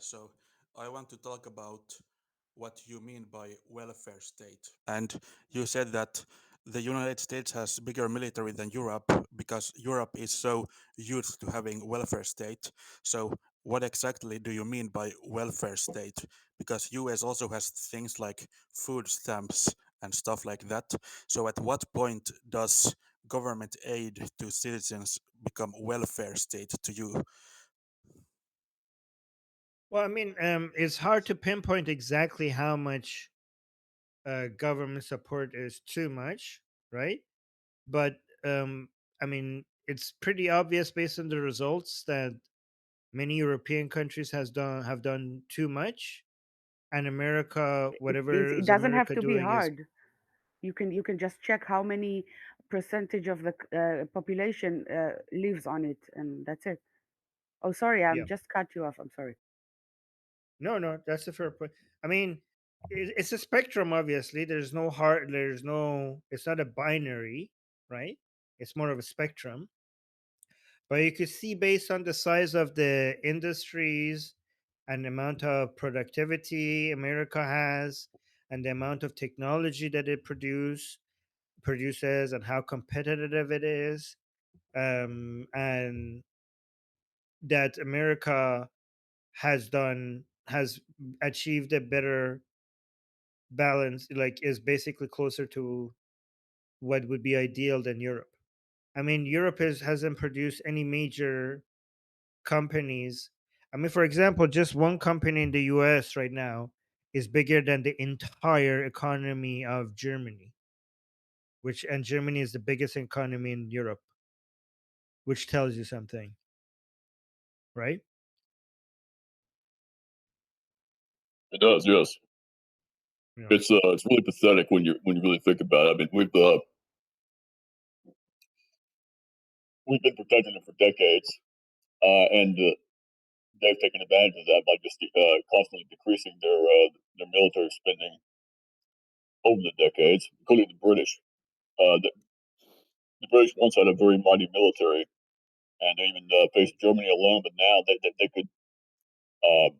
So I want to talk about what you mean by welfare state. And you said that the United States has bigger military than Europe because Europe is so used to having welfare state. So what exactly do you mean by welfare state? Because US also has things like food stamps and stuff like that. So at what point does government aid to citizens become welfare state to you? Well, I mean, it's hard to pinpoint exactly how much government support is too much, right? But I mean, it's pretty obvious based on the results that many European countries has done have done too much, and America, whatever It is doesn't have America to be doing is hard. You can just check how many percentage of the population lives on it, and that's it. Oh, sorry, yeah. I'm just cut you off. I'm sorry. No, no, that's a fair point. I mean, it's a spectrum. Obviously, there's no hard. There's no. It's not a binary, right? It's more of a spectrum. But you could see based on the size of the industries and the amount of productivity America has and the amount of technology that it produces and how competitive it is, and that America has achieved a better balance, like is basically closer to what would be ideal than Europe. I mean, Europe hasn't produced any major companies. I mean, for example, just one company in the US right now is bigger than the entire economy of Germany, which and Germany is the biggest economy in Europe, which tells you something, right? It does, yes. Yeah. It's really pathetic when you really think about it. I mean, we've been protecting them for decades, and they've taken advantage of that by just constantly decreasing their military spending over the decades, including the British. The British once had a very mighty military, and they even faced Germany alone. But now they could uh,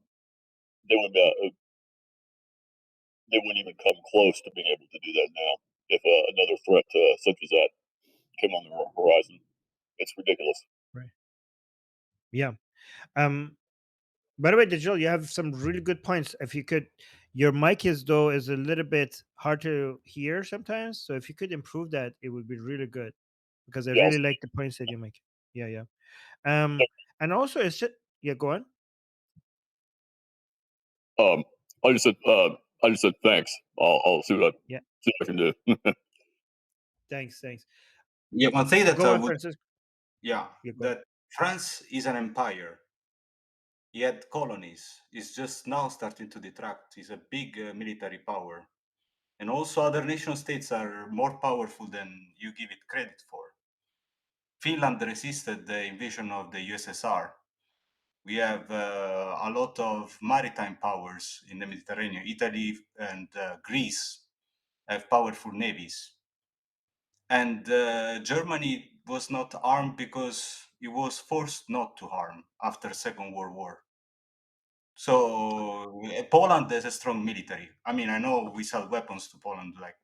they wouldn't they wouldn't even come close to being able to do that now if another threat such as that came on the horizon. It's ridiculous. Right. Yeah. Um by the way, Digital, you have some really good points. If you could, your mic is a little bit hard to hear sometimes. So if you could improve that, it would be really good because I Yeah. really like the points that you make. Yeah, yeah. Um, and also it's just yeah. Go on. Um, I just said thanks. I'll Yeah. see what I can do. Thanks. Thanks. Yeah, one thing that Go I on, would, Francis. yeah, Yeah. Go on. that France is an empire, yet colonies is just now starting to detract. Is a big military power, and also other nation states are more powerful than you give it credit for. Finland resisted the invasion of the USSR. We have a lot of maritime powers in the Mediterranean. Italy and Greece have powerful navies. And Germany was not armed because it was forced not to harm after Second World War. So Poland has a strong military. I mean, I know we sell weapons to Poland, like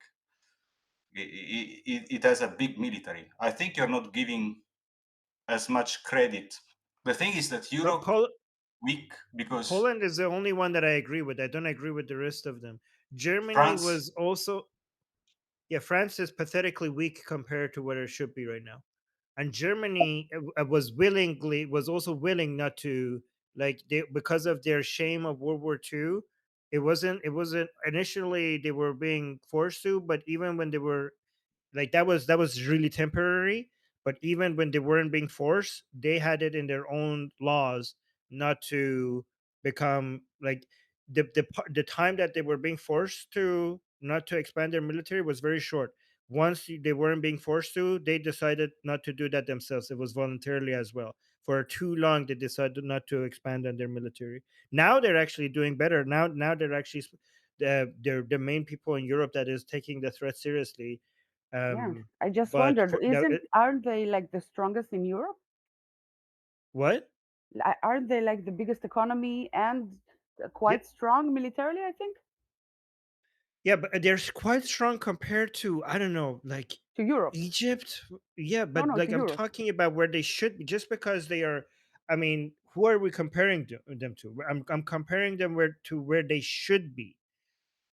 it has a big military. I think you're not giving as much credit. The thing is that No, Europe weak because Poland is the only one that I agree with. I don't agree with the rest of them. Germany France, was also yeah. France is pathetically weak compared to what it should be right now. And Germany was also willing not to because of their shame of World War II. It wasn't initially they were being forced to, but even when they were like that was really temporary. But even when they weren't being forced, they had it in their own laws not to become like the time that they were being forced to not to expand their military was very short. Once they weren't being forced to, they decided not to do that themselves. It was voluntarily as well. For too long they decided not to expand on their military. Now they're actually doing better. Now they're actually they're the main people in Europe that is taking the threat seriously. Yeah, um, I just but wondered, for isn't aren't they like the strongest in Europe? what? Aren't they like the biggest economy and quite strong militarily, I think, Yeah, but they're quite strong compared to, I don't know, like to Europe. Egypt. Yeah, No, but no, to like I'm Europe. talking about where they should be, just because they are. I mean, who are we comparing them to? I'm comparing them where they should be.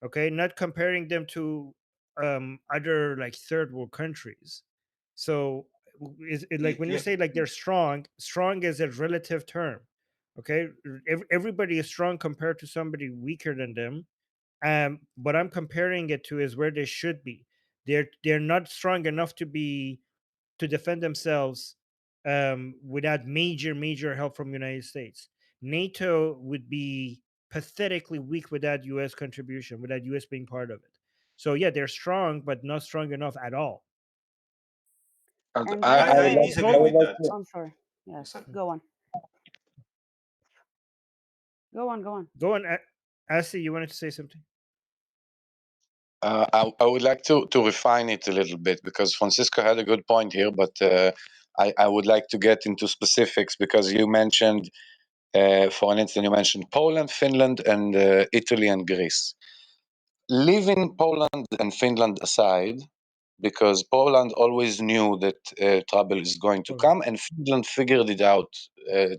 Okay, not comparing them to other like third world countries. So is it like when you Yeah, say like they're strong is a relative term. Okay, everybody is strong compared to somebody weaker than them. What I'm comparing it to is where they should be. They're not strong enough to defend themselves without major help from United States. NATO would be pathetically weak without U.S. contribution, without U.S. being part of it. So yeah, they're strong, but not strong enough at all. And And by the I would I way, like, disagree I would with like that. to, I'm sorry. Yes, Sorry. go on. Go on, go on. Go on, Asi, you wanted to say something? I would like to refine it a little bit, because Francisco had a good point here, but I would like to get into specifics, because you mentioned, for instance, you mentioned Poland, Finland, and Italy and Greece. Leaving Poland and Finland aside, because Poland always knew that trouble is going to come, and Finland figured it out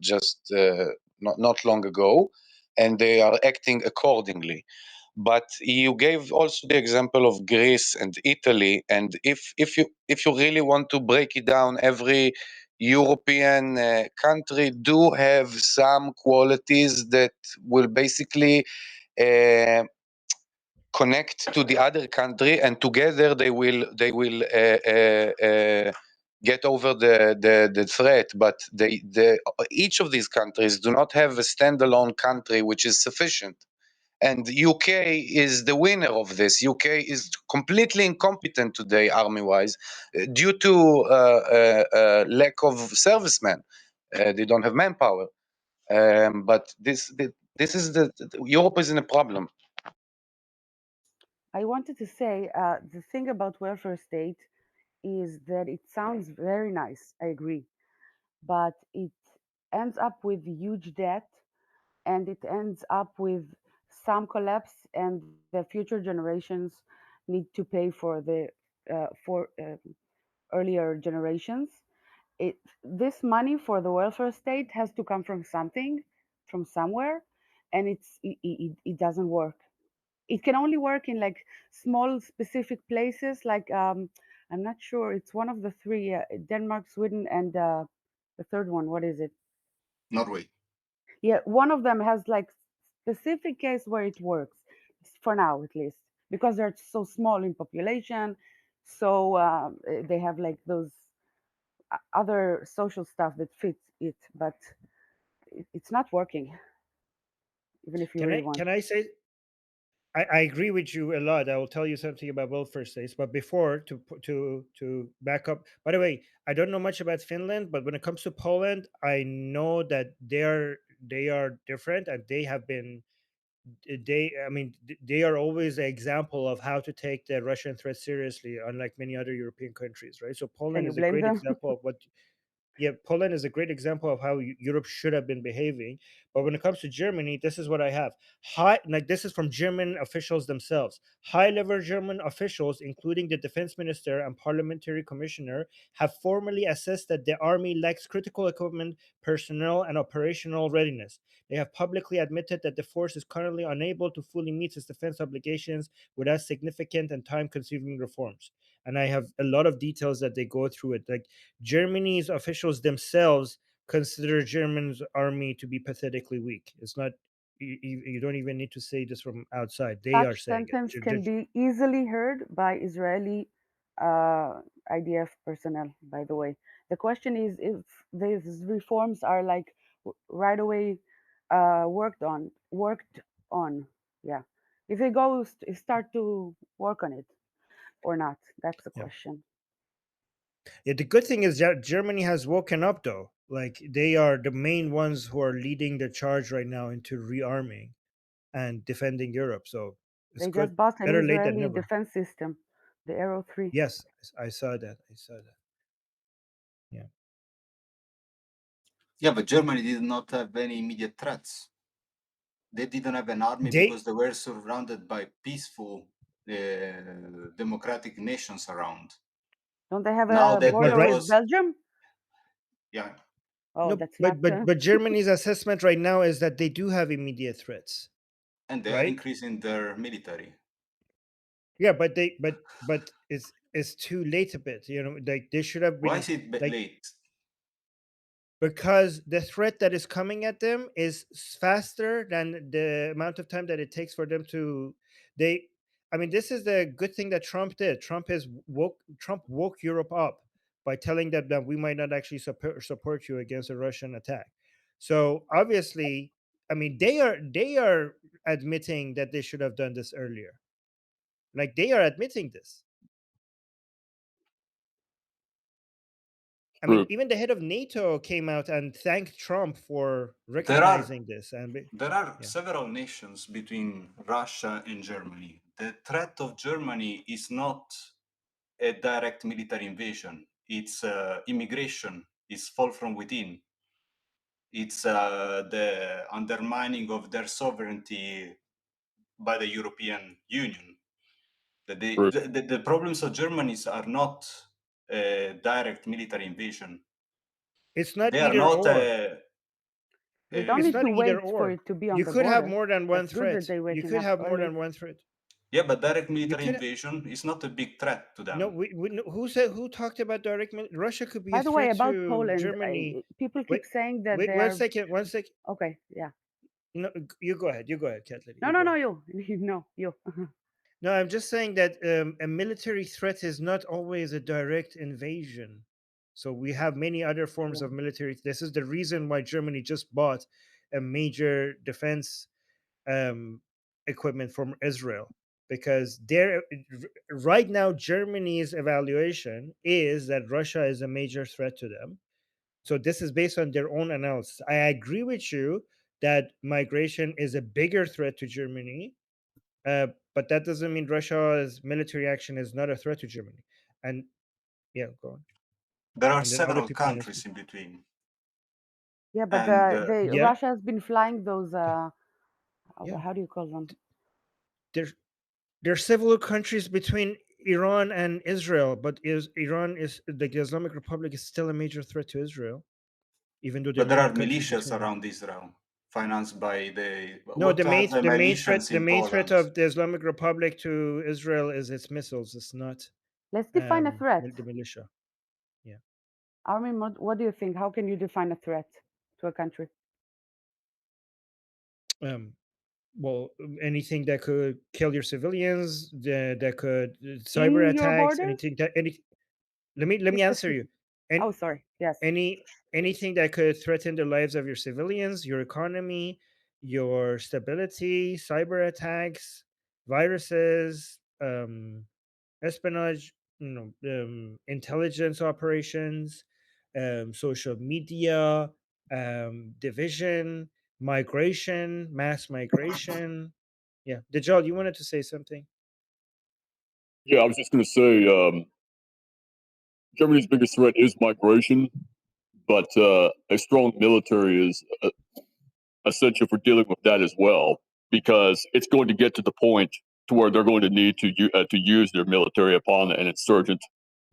just not long ago, and they are acting accordingly. But you gave also the example of Greece and Italy, and if you really want to break it down, every European country do have some qualities that will basically connect to the other country, and together they will get over the threat. But each of these countries do not have a standalone country which is sufficient. And UK is the winner of this. UK is completely incompetent today, army-wise, due to lack of servicemen. They don't have manpower. But this is Europe is in a problem. I wanted to say the thing about welfare state is that it sounds very nice. I agree, but it ends up with huge debt, and it ends up with some collapse, and the future generations need to pay for the earlier generations. This money for the welfare state has to come from something, from somewhere, and it doesn't work. It can only work in like small specific places, like I'm not sure, it's one of the three, Denmark, Sweden, and the third one, what is it? Norway. Yeah, one of them has like specific case where it works, for now at least, because they're so small in population. So they have like those other social stuff that fits it, but it's not working, even if you really want. Can I say I agree with you a lot. I will tell you something about welfare states, but before to back up. By the way, I don't know much about Finland, but when it comes to Poland, I know that they are different, and they have been they are always an example of how to take the Russian threat seriously, unlike many other European countries, right? So Can Poland you is a blame great them? example of what. Yeah, Poland is a great example of how Europe should have been behaving. But when it comes to Germany, this is what I have. This is from German officials themselves. High-level German officials, including the defense minister and parliamentary commissioner, have formally assessed that the army lacks critical equipment, personnel, and operational readiness. They have publicly admitted that the force is currently unable to fully meet its defense obligations without significant and time-consuming reforms. And I have a lot of details that they go through it. Like Germany's officials themselves consider Germany's army to be pathetically weak. It's not. You don't even need to say this from outside. They are Such saying it. sentence can be easily heard by Israeli IDF personnel, by the way. The question is if these reforms are like right away worked on. Yeah. If they start to work on it or not, that's the Yeah. question. Yeah, the good thing is that Germany has woken up, though. Like they are the main ones who are leading the charge right now into rearming and defending Europe. So it's They good. just bought an Better late than Israeli never. defense system, the Arrow 3. Yes, I saw that. I saw that. Yeah. Yeah, but Germany did not have any immediate threats. They didn't have an army because they were surrounded by peaceful democratic nations around. Don't they have Now a that border there with was, Belgium? yeah, Oh, No, that's but not. but Germany's assessment right now is that they do have immediate threats. and they are Right? increasing their military. Yeah, but it's too late a bit. You know, like they should have been. Why is it like, late? because the threat that is coming at them is faster than the amount of time that it takes for them to I mean, this is the good thing that Trump did. Trump woke Europe up by telling them that we might not actually support you against a Russian attack. So obviously, I mean, they are admitting that they should have done this earlier. Like, they are admitting this. I mean, even the head of NATO came out and thanked Trump for recognizing this. And there are several nations between Russia and Germany. The threat of Germany is not a direct military invasion. It's immigration. It's fall from within. It's the undermining of their sovereignty by the European Union. The problems of Germany are not a direct military invasion. It's not They are either not or. They don't It's need not to wait either for or. it to be on You the could have border. more than one That's good threat. that they're You waking could up have more early. than one threat. Yeah, but direct military could- invasion is not a big threat to them. No, who talked about direct Russia could be By a the way, threat about to Poland, Germany. people keep saying that wait, they one are. second. Okay, yeah. No, you go ahead, Kathleen. No, you. No, you. No, I'm just saying that a military threat is not always a direct invasion. So we have many other forms of military. This is the reason why Germany just bought a major defense equipment from Israel, because right now Germany's evaluation is that Russia is a major threat to them. So this is based on their own analysis. I agree with you that migration is a bigger threat to Germany, but that doesn't mean Russia's military action is not a threat to Germany. And yeah, go on. There are And then other several people countries in between. Yeah, but And, Russia has been flying those. Yeah. How do you call them? There are several countries between Iran and Israel, but Iran is the Islamic Republic is still a major threat to Israel, even though but there are countries militias between them. around Israel, financed by the. No, what the are main militias the in main Poland? threat of the Islamic Republic to Israel is its missiles. It's not. Let's define a threat. The militia. Yeah. Armin, what do you think? How can you define a threat to a country? Well, anything that could kill your civilians, that could cyber In your attacks, borders? Let me answer you. Oh, sorry. Yes. Anything that could threaten the lives of your civilians, your economy, your stability, cyber attacks, viruses, espionage, intelligence operations, social media, division, migration, mass migration. Yeah, Dajjal, you wanted to say something? Yeah, I was just going to say Germany's biggest threat is migration, but a strong military is essential for dealing with that as well, because it's going to get to the point to where they're going to need to use their military upon an insurgent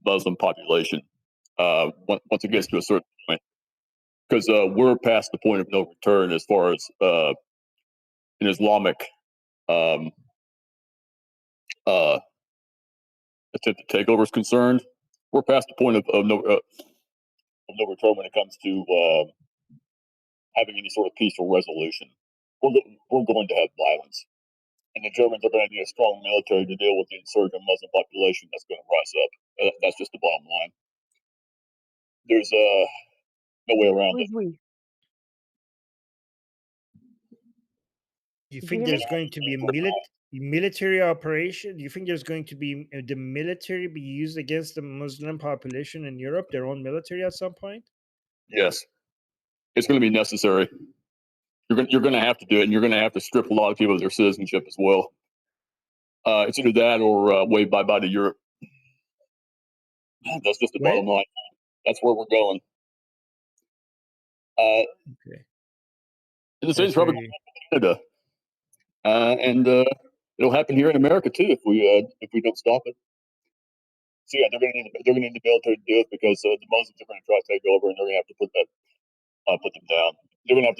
Muslim population once it gets to a certain point, because we're past the point of no return as far as an Islamic attempted takeover is concerned. We're past the point of no return when it comes to having any sort of peaceful resolution. We're going to have violence. And the Germans are going to need a strong military to deal with the insurgent Muslim population that's going to rise up. That's just the bottom line. There's no way around it. You think there's going to be a military operation? You think there's going to be the military be used against the Muslim population in Europe, their own military at some point? Yes, it's going to be necessary. You're going to have to do it, and you're going to have to strip a lot of people of their citizenship as well. It's either that or wave bye-bye to Europe. That's just the bottom line. That's where we're going. Okay. In the same, probably Canada. and it'll happen here in America too if we don't stop it. So yeah, they're going to need the military to do it because the Muslims are going to try to take over, and they're going to have to put them down. They're going to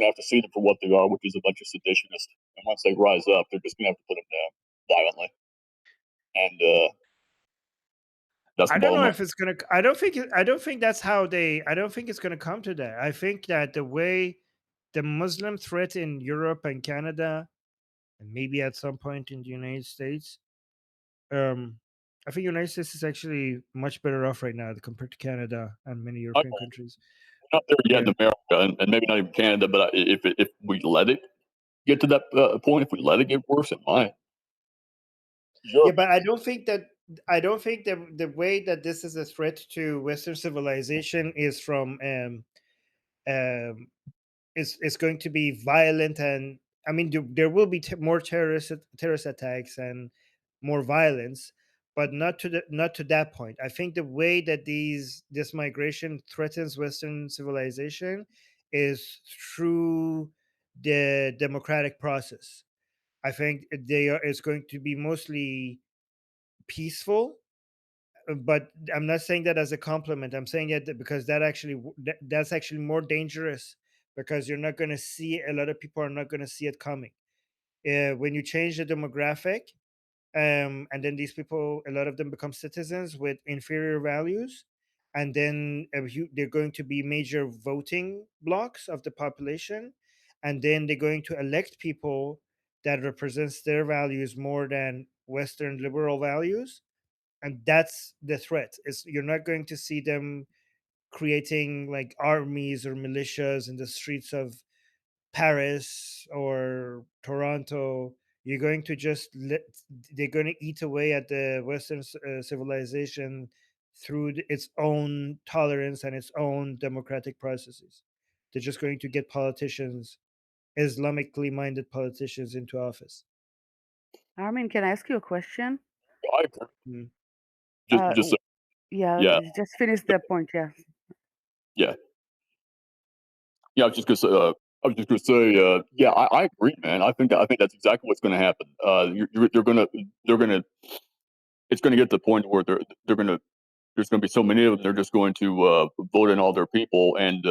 have to see them for what they are, which is a bunch of seditionists. And once they rise up, they're just going to have to put them down violently. And that's the I don't bottom know line. if it's gonna. I don't think that's how they. I don't think it's gonna come to that. I think that the way the Muslim threat in Europe and Canada, and maybe at some point in the United States, I think United States is actually much better off right now compared to Canada and many European countries. We're not there yet Yeah. in America, and maybe not even Canada. But if we let it get to that point, if we let it get worse, it might. Yeah, but I don't think that the way that this is a threat to Western civilization is from is going to be violent, and I mean there will be more terrorist attacks and more violence, but not to that point. I think the way that this migration threatens Western civilization is through the democratic process. I think it's going to be mostly peaceful, but I'm not saying that as a compliment. I'm saying it because that's actually more dangerous, because you're not going to see, a lot of people are not going to see it coming. When you change the demographic, and then these people, a lot of them become citizens with inferior values, and then they're going to be major voting blocks of the population, and then they're going to elect people that represents their values more than Western liberal values, and that's the threat. Is you're not going to see them creating like armies or militias in the streets of Paris or Toronto. You're going to just they're going to eat away at the Western civilization through its own tolerance and its own democratic processes. They're just going to get politicians, Islamically minded politicians, into office. Armin, can I ask you a question? I agree. Just Yeah, just finish that point. Yeah. Yeah. I was just gonna say, yeah, I agree, man. I think that's exactly what's going to happen. It's going to get to the point where there's going to be so many of them. They're just going to vote in all their people and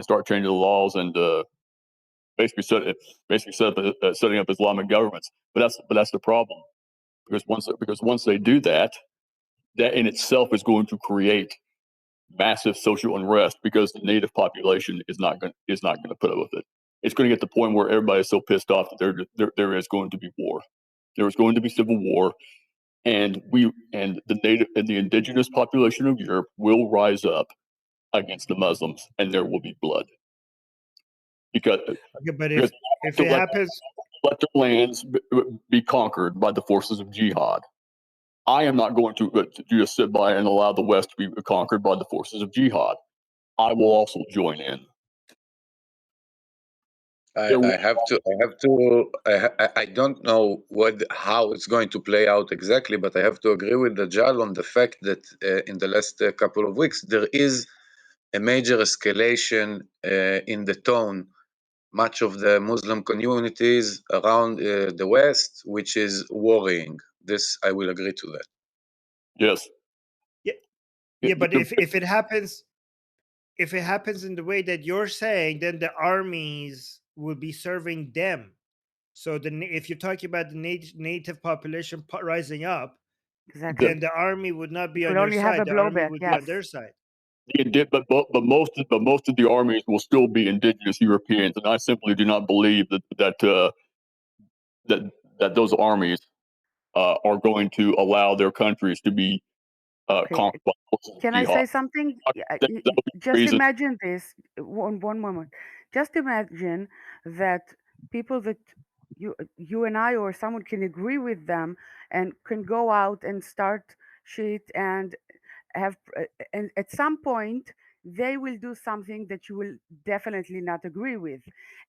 start changing the laws and basically setting up Islamic governments. But that's the problem, because once they do that, that in itself is going to create massive social unrest, because the native population is not going to put up with it. It's going to get to the point where everybody's so pissed off that there is going to be war. There is going to be civil war, and the indigenous population of Europe will rise up against the Muslims, and there will be blood. Because if it happens, let their lands be conquered by the forces of jihad. I am not going to just sit by and allow the West to be conquered by the forces of jihad. I will also join in. I don't know how it's going to play out exactly, but I have to agree with Dajjal on the fact that in the last couple of weeks, there is a major escalation in the tone, much of the Muslim communities around the West, which is worrying. This, I will agree to that. Yes. Yeah, but if it happens in the way that you're saying, then the armies will be serving them. So if you're talking about the native population rising up, exactly, then the army would not be you on could your only have side. a The army blowback, would yes. be on their side. But most of the armies will still be indigenous Europeans, and I simply do not believe that those armies are going to allow their countries to be conquered by forces of Can I jihad. say something? Just imagine this. One moment. Just imagine that people that you and I or someone can agree with them and can go out and start shit and have, and at some point they will do something that you will definitely not agree with,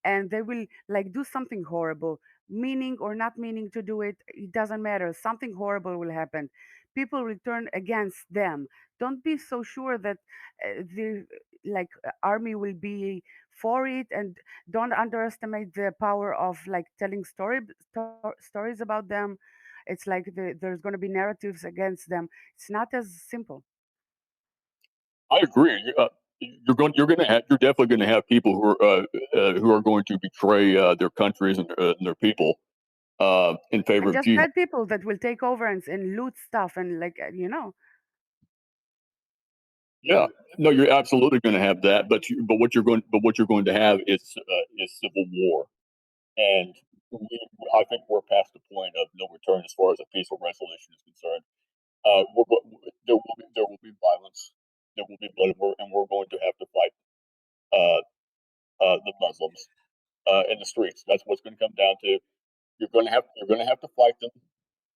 and they will like do something horrible, meaning or not meaning to do it, it doesn't matter. Something horrible will happen. People will turn against them. Don't be so sure that like army will be for it. And don't underestimate the power of like telling stories about them. It's like there's going to be narratives against them. It's not as simple. I agree. You're definitely going to have people who are going to betray their countries and their people in favor And of just jihad. bad people that will take over and loot stuff and like Yeah, no, you're absolutely going to have that, but what you're going to have is civil war, and I think we're past the point of no return as far as a peaceful resolution is concerned. There will be violence, there will be blood, and we're going to have to fight uh, the Muslims in the streets. That's what's going to come down to. You're going to have to fight them.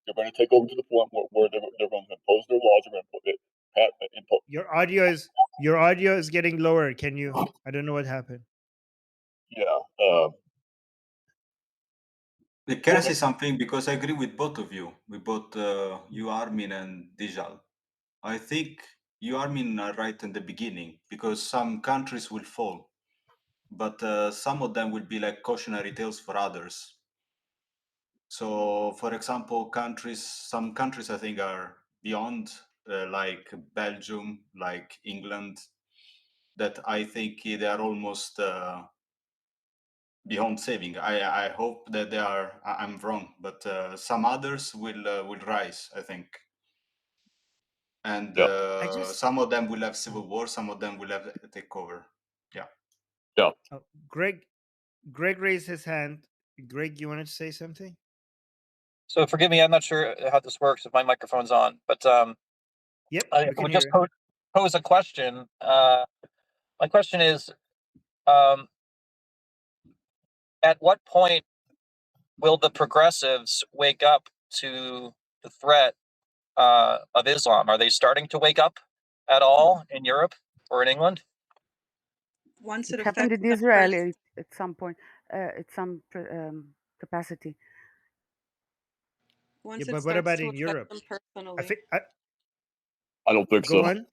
They're going to take over to the point where they're going to impose their laws. They're going to impose. Your audio is getting lower. Can you? I don't know what happened. Yeah. Can I say something? Because I agree with both of you, with both you, Armin, and Dijal. I think you, Armin, are right in the beginning because some countries will fall, but some of them will be like cautionary tales for others. So, for example, some countries I think are beyond, like Belgium, like England, that I think they are almost beyond saving. I hope that they are. I'm wrong, but some others will rise, I think, and Yeah. some of them will have civil war. Some of them will have a takeover. Yeah. Yeah. Greg raised his hand. Greg, you wanted to say something? So forgive me, I'm not sure how this works if my microphone's on, but Yep, I we can would hear just you. pose a question. My question is, at what point will the progressives wake up to the threat of Islam? Are they starting to wake up at all in Europe or in England? Once it it happened affects in them Israel first, at some point, at some capacity. Yeah, once it but what starts about to in affect Europe? them I personally, think. I don't think Go so. on.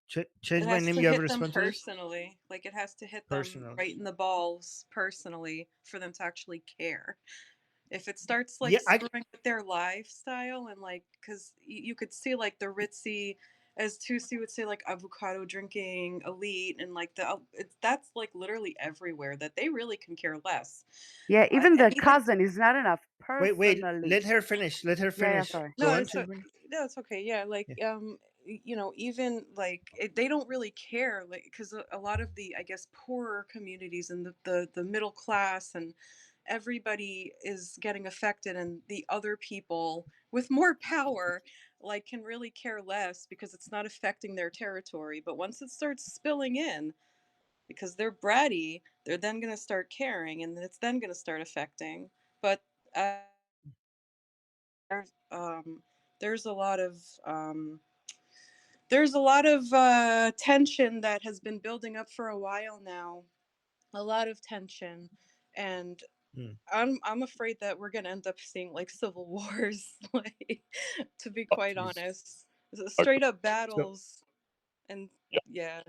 Change it my has name. to You have a hit them response to this? personally. Like it has to hit them Personal. right in the balls personally for them to actually care. If it starts like Yeah, screwing with their lifestyle and like, because you could see like the ritzy, as Tusi would say, like avocado drinking elite and like that's like literally everywhere that they really can care less. Yeah, even the Anything. cousin is not enough wait. personally. Let her finish. Let her Yeah, finish. sorry. Go No, on, it's change my. no, it's okay. Yeah, like Yeah. even like they don't really care, like because a lot of the I guess poorer communities and the middle class and everybody is getting affected, and the other people with more power like can really care less because it's not affecting their territory. But once it starts spilling in, because they're bratty, they're then going to start caring, and it's then going to start affecting. But um, there's a lot of tension that has been building up for a while now. A lot of tension, and I'm afraid that we're gonna end up seeing like civil wars, like to be quite honest, straight up So, battles, and Yeah. yeah.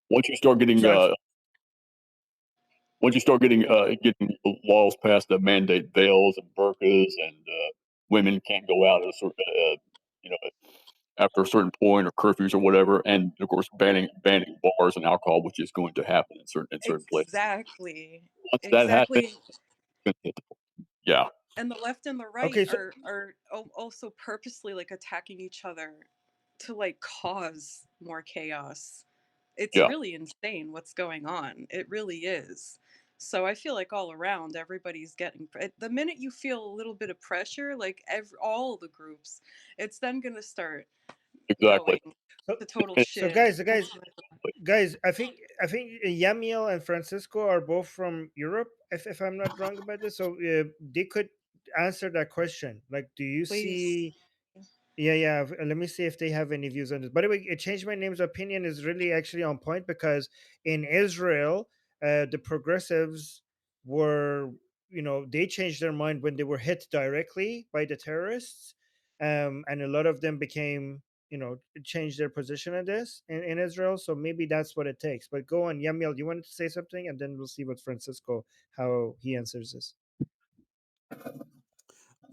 Once you start getting so getting laws passed that mandate veils and burqas and women can't go out at a certain, you know, after a certain point or curfews or whatever, and of course banning bars and alcohol, which is going to happen in certain places. Exactly. Once that happens, Exactly. yeah, And the left and the right okay. So are also purposely like attacking each other to like cause more chaos. It's yeah, really insane what's going on. It really is. So I feel like all around everybody's getting the minute you feel a little bit of pressure, like all the groups, it's then going to start exactly. going to total so shit. guys, I think Yamiel and Francisco are both from Europe, if I'm not wrong about this. So they could answer that question. Like, do you Please. see? Yeah. Let me see if they have any views on this. By the way, Change My Name's opinion is really actually on point because in Israel, the progressives were, they changed their mind when they were hit directly by the terrorists, and a lot of them became, change their position on this in Israel. So maybe that's what it takes. But go on, Yamil, you wanted to say something, and then we'll see what Francisco, how he answers this.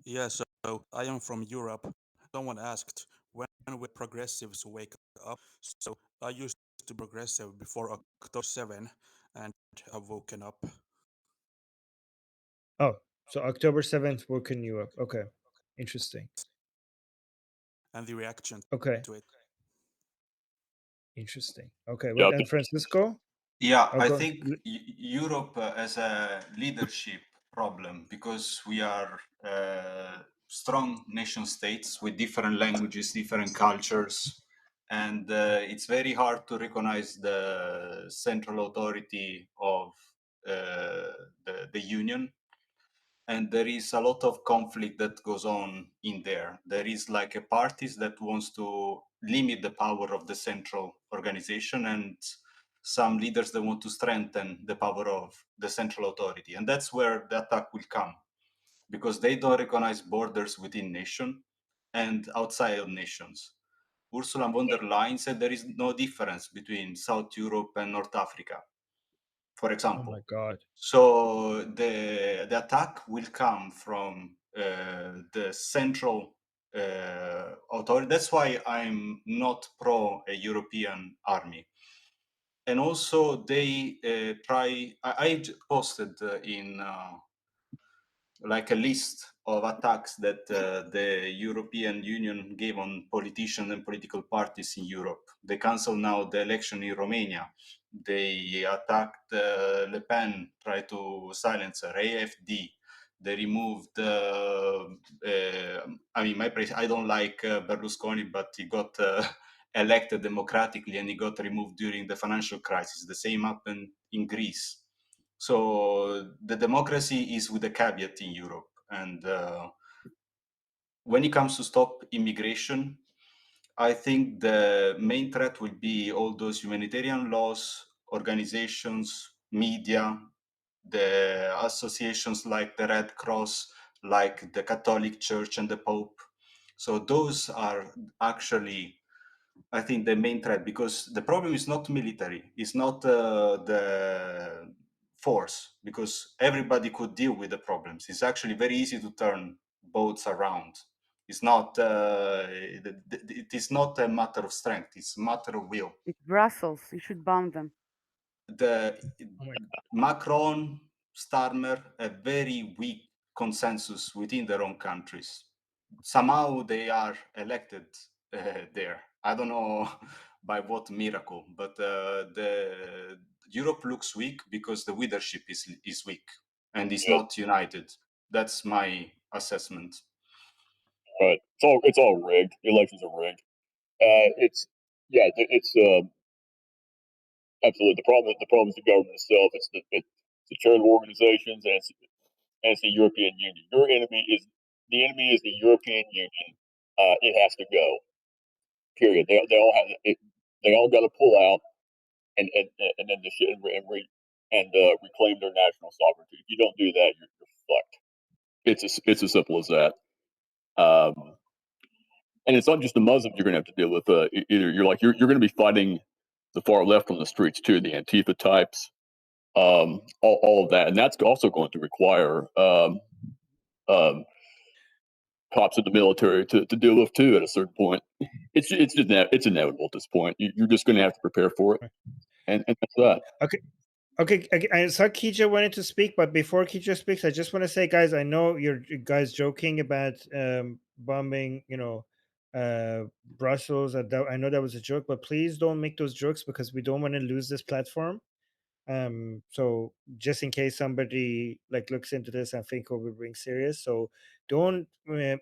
Yeah, so I am from Europe. Someone asked, when will progressives wake up? So I used to be progressive before October 7 and have woken up. Oh, so October 7th woken you up. Okay, interesting. And the reaction Okay, to it. interesting. Okay, Yeah, and Francisco? Yeah, Oh, I go. think Europe has a leadership problem because we are strong nation states with different languages, different cultures, and it's very hard to recognize the central authority of the union. And there is a lot of conflict that goes on in there. There is like a parties that wants to limit the power of the central organization, and some leaders that want to strengthen the power of the central authority. And that's where the attack will come, because they don't recognize borders within nation and outside of nations. Ursula von der Leyen said there is no difference between South Europe and North Africa, for Oh example. my God. So the attack will come from the central authority. That's why I'm not pro a European army. And also they try. I posted in like a list of attacks that the European Union gave on politicians and political parties in Europe. They cancelled now the election in Romania. They attacked Le Pen, tried to silence her, AFD. They removed, I mean, I don't like Berlusconi, but he got elected democratically and he got removed during the financial crisis. The same happened in Greece. So the democracy is with a caveat in Europe. And when it comes to stop immigration, I think the main threat will be all those humanitarian laws, organizations, media, the associations like the Red Cross, like the Catholic Church and the Pope. So those are actually, I think, the main threat, because the problem is not military, it's not the force, because everybody could deal with the problems. It's actually very easy to turn boats around. It's not. It is not a matter of strength. It's a matter of will. It's Brussels. You should bomb them. The Oh my God. Macron, Starmer, a very weak consensus within their own countries. Somehow they are elected there. I don't know by what miracle, but the Europe looks weak because the leadership is weak and is yeah, not united. That's my assessment. right. It's all rigged. The elections are rigged. It's absolutely the problem is the government itself. It's the charitable organizations, and it's the European Union. The enemy is the European Union. It has to go. Period. They all have it. They all got to pull out and then reclaim their national sovereignty. If you don't do that, you're fucked. It's as simple as that. And it's not just the Muslims you're going to have to deal with. Either you're going to be fighting the far left on the streets too, the Antifa types, all of that, and that's also going to require cops in the military to deal with too. At a certain point, it's inevitable at this point. You're just going to have to prepare for it, and that's that. Okay, I saw Kija wanted to speak, but before Kija speaks, I just want to say, guys, I know you're guys joking about bombing, Brussels. I know that was a joke, but please don't make those jokes because we don't want to lose this platform. So just in case somebody like looks into this and think, oh, we're being serious, so don't,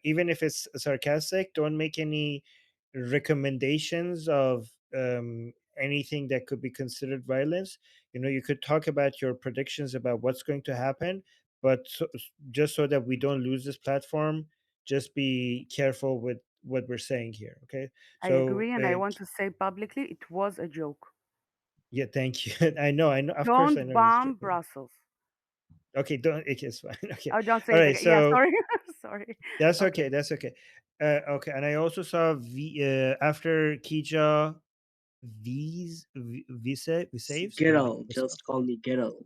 even if it's sarcastic, don't make any recommendations of anything that could be considered violence. You could talk about your predictions about what's going to happen, but just so that we don't lose this platform, just be careful with what we're saying here. Okay, I so agree, and I want to say publicly it was a joke. yeah, thank you. I know, of course I Don't know he's bomb joking. Brussels. Okay, don't. Okay, it's fine. Okay, Oh, don't say all it right. again. Yeah, So sorry. Sorry. that's Okay. okay. That's okay. Okay, and I also saw after Kija Visaves. I don't know. Geralt, just call me Geralt.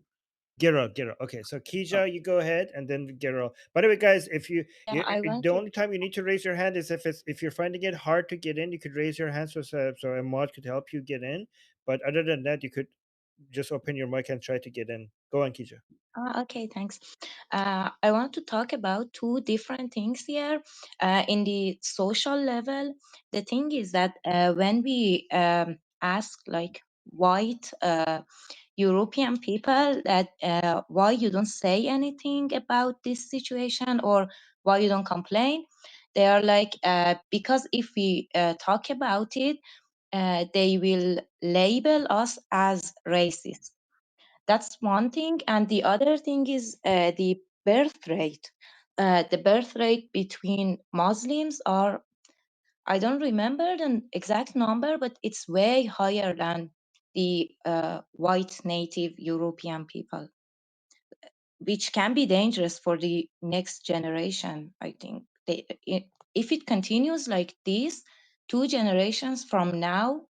Geralt. Okay, so Kija, you go ahead, and then Geralt. By the way, guys, if Yeah, I want the to. only time you need to raise your hand is if you're finding it hard to get in, you could raise your hand so a mod could help you get in. But other than that, you could just open your mic and try to get in. Go on, Kija. Okay, thanks. I want to talk about two different things here. In the social level, the thing is that when we ask like white European people that why you don't say anything about this situation or why you don't complain, they are like because if we talk about it, they will label us as racist. That's one thing. And the other thing is the birth rate. The birth rate between Muslims are, I don't remember the exact number, but it's way higher than the white native European people, which can be dangerous for the next generation, I think. If it continues like this, 2 generations from now,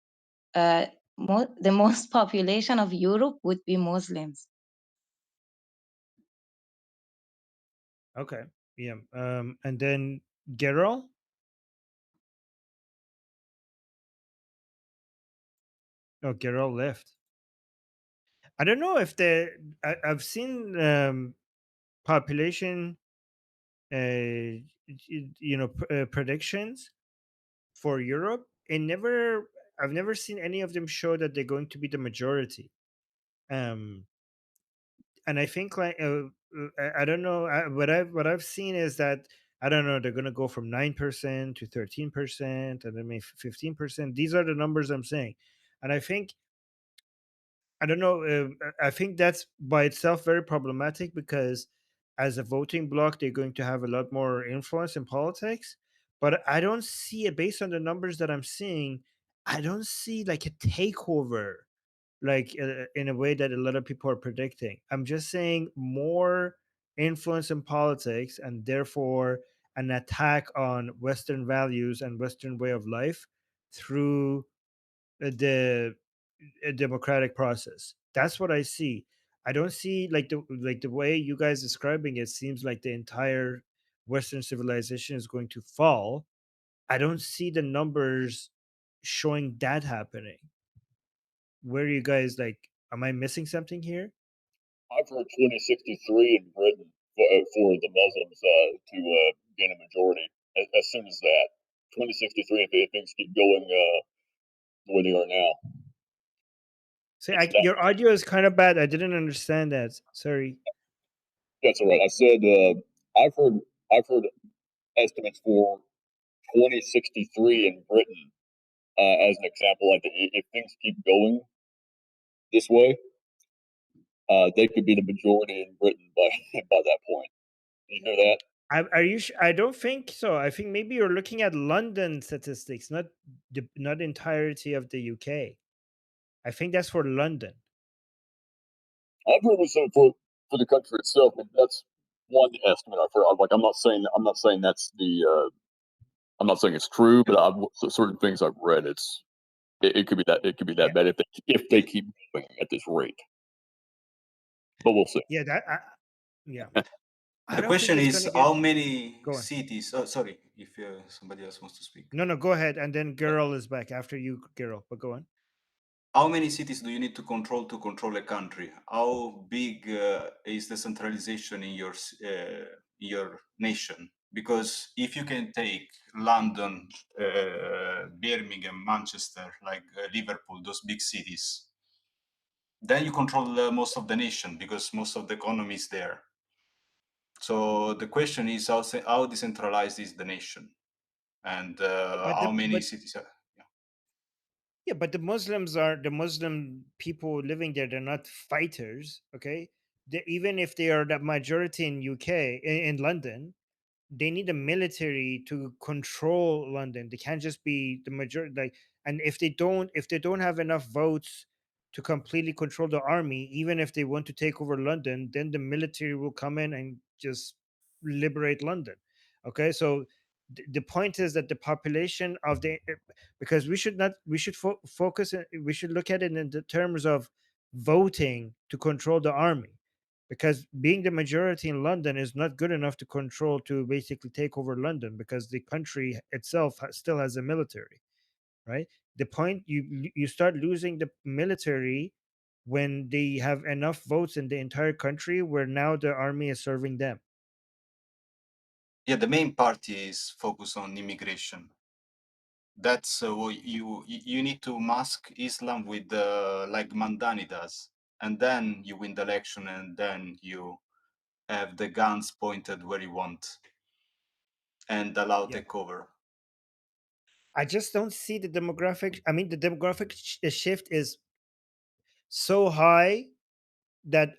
the most population of Europe would be Muslims. Okay. Yeah. And then Geralt. Oh, Geralt left. I don't know if I've seen population, predictions for Europe. I've never seen any of them show that they're going to be the majority. Um, and I think I don't know. What I've seen is that I don't know. They're going to go from 9% to 13%, and then maybe 15%. These are the numbers I'm saying, and I think I don't know. I think that's by itself very problematic because as a voting bloc, they're going to have a lot more influence in politics. But I don't see it based on the numbers that I'm seeing. I don't see like a takeover, like in a way that a lot of people are predicting. I'm just saying more influence in politics and therefore an attack on Western values and Western way of life through the a democratic process. That's what I see. I don't see like the way you guys describing it seems like the entire Western civilization is going to fall. I don't see the numbers showing that happening. Where are you guys like? Am I missing something here? I've heard 2063 in Britain for the Muslims to gain a majority as soon as that. 2063 if things keep going the way they are now. See, your audio is kind of bad. I didn't understand that. Sorry. That's all right. I said I've heard estimates for 2063 in Britain as an example. Like if things keep going this way, they could be the majority in Britain by by that point. You hear that? Are you? I don't think so. I think maybe you're looking at London statistics, not entirety of the UK. I think that's for London. I've heard it for the country itself. And that's one estimate I've heard. Like I'm not saying that's the. I'm not saying it's true, but certain things I've read. It could be that bad if they keep going at this rate. But we'll see. Yeah, yeah. The question is how many cities? Oh, sorry, if somebody else wants to speak. No, go ahead, and then Geralt is back after you, Geralt. But go on. How many cities do you need to control a country? How big is the centralization in your nation? Because if you can take London, Birmingham, Manchester, like Liverpool, those big cities, then you control most of the nation because most of the economy is there. So the question is how decentralized is the nation, and how many cities are. Yeah, but the Muslim people living there. They're not fighters, okay? Even if they are the majority in UK in London, they need a military to control London. They can't just be the majority. Like, and if they don't have enough votes to completely control the army, even if they want to take over London, then the military will come in and just liberate London. Okay, so the point is that the population of the because we should focus we should look at it in the terms of voting to control the army, because being the majority in London is not good enough to control, to basically take over London, because the country itself still has a military, right? The point, you start losing the military when they have enough votes in the entire country where now the army is serving them. Yeah, the main party is focused on immigration. That's what you need to mask Islam with like Mandani does, and then you win the election, and then you have the guns pointed where you want and allow Yeah. takeover. I just don't see the demographic. I mean, the demographic shift is so high that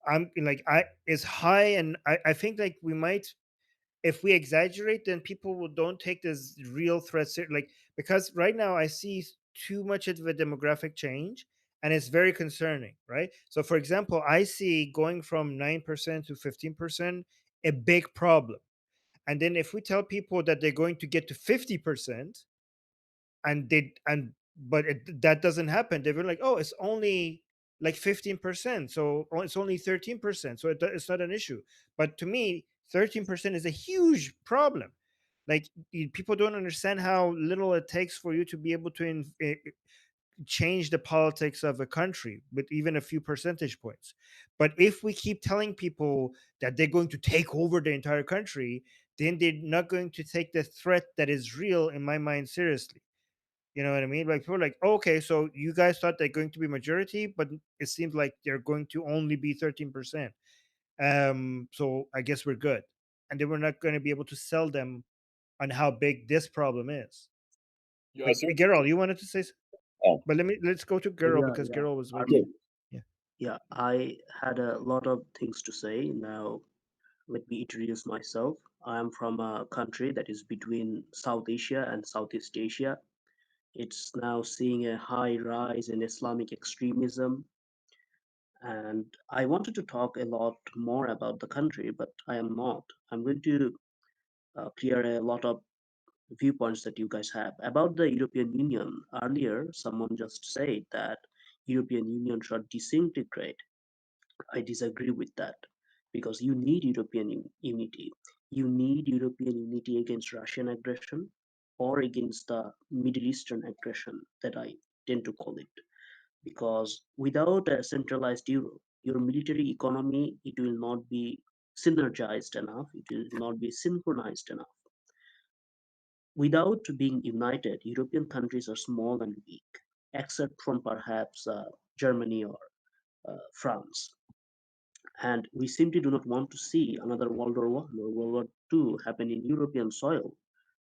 I'm like, I is high, and I think like we might, if we exaggerate, then people will don't take this real threat like, because right now I see too much of a demographic change, and it's very concerning, right? So for example, I see going from 9% to 15% a big problem, and then if we tell people that they're going to get to 50%, and that doesn't happen, they were like, oh, it's only like 15%, so it's only 13%, so it's not an issue. But to me, 13% is a huge problem. Like, people don't understand how little it takes for you to be able to change the politics of a country with even a few percentage points. But if we keep telling people that they're going to take over the entire country, then they're not going to take the threat that is real, in my mind, seriously. You know what I mean? Like, people are like, okay, so you guys thought they're going to be majority, but it seems like they're going to only be 13%. So I guess we're good. And then we're not going to be able to sell them on how big this problem is. Yeah, Like, so Gerald, you wanted to say, oh, but let's go to Gerald, Yeah, because yeah. Gerald was I waiting. mean, Yeah. yeah, I had a lot of things to say. Now, let me introduce myself. I am from a country that is between South Asia and Southeast Asia. It's now seeing a high rise in Islamic extremism. And I wanted to talk a lot more about the country, but I am not. I'm going to clear a lot of viewpoints that you guys have about the European Union. Earlier, someone just said that European Union should disintegrate. I disagree with that, because you need European unity. You need European unity against Russian aggression or against the Middle Eastern aggression that I tend to call it. Because without a centralized Europe, your military economy, it will not be synergized enough, it will not be synchronized enough. Without being united, European countries are small and weak, except from perhaps Germany or France. And we simply do not want to see another World War I or World War II happen in European soil.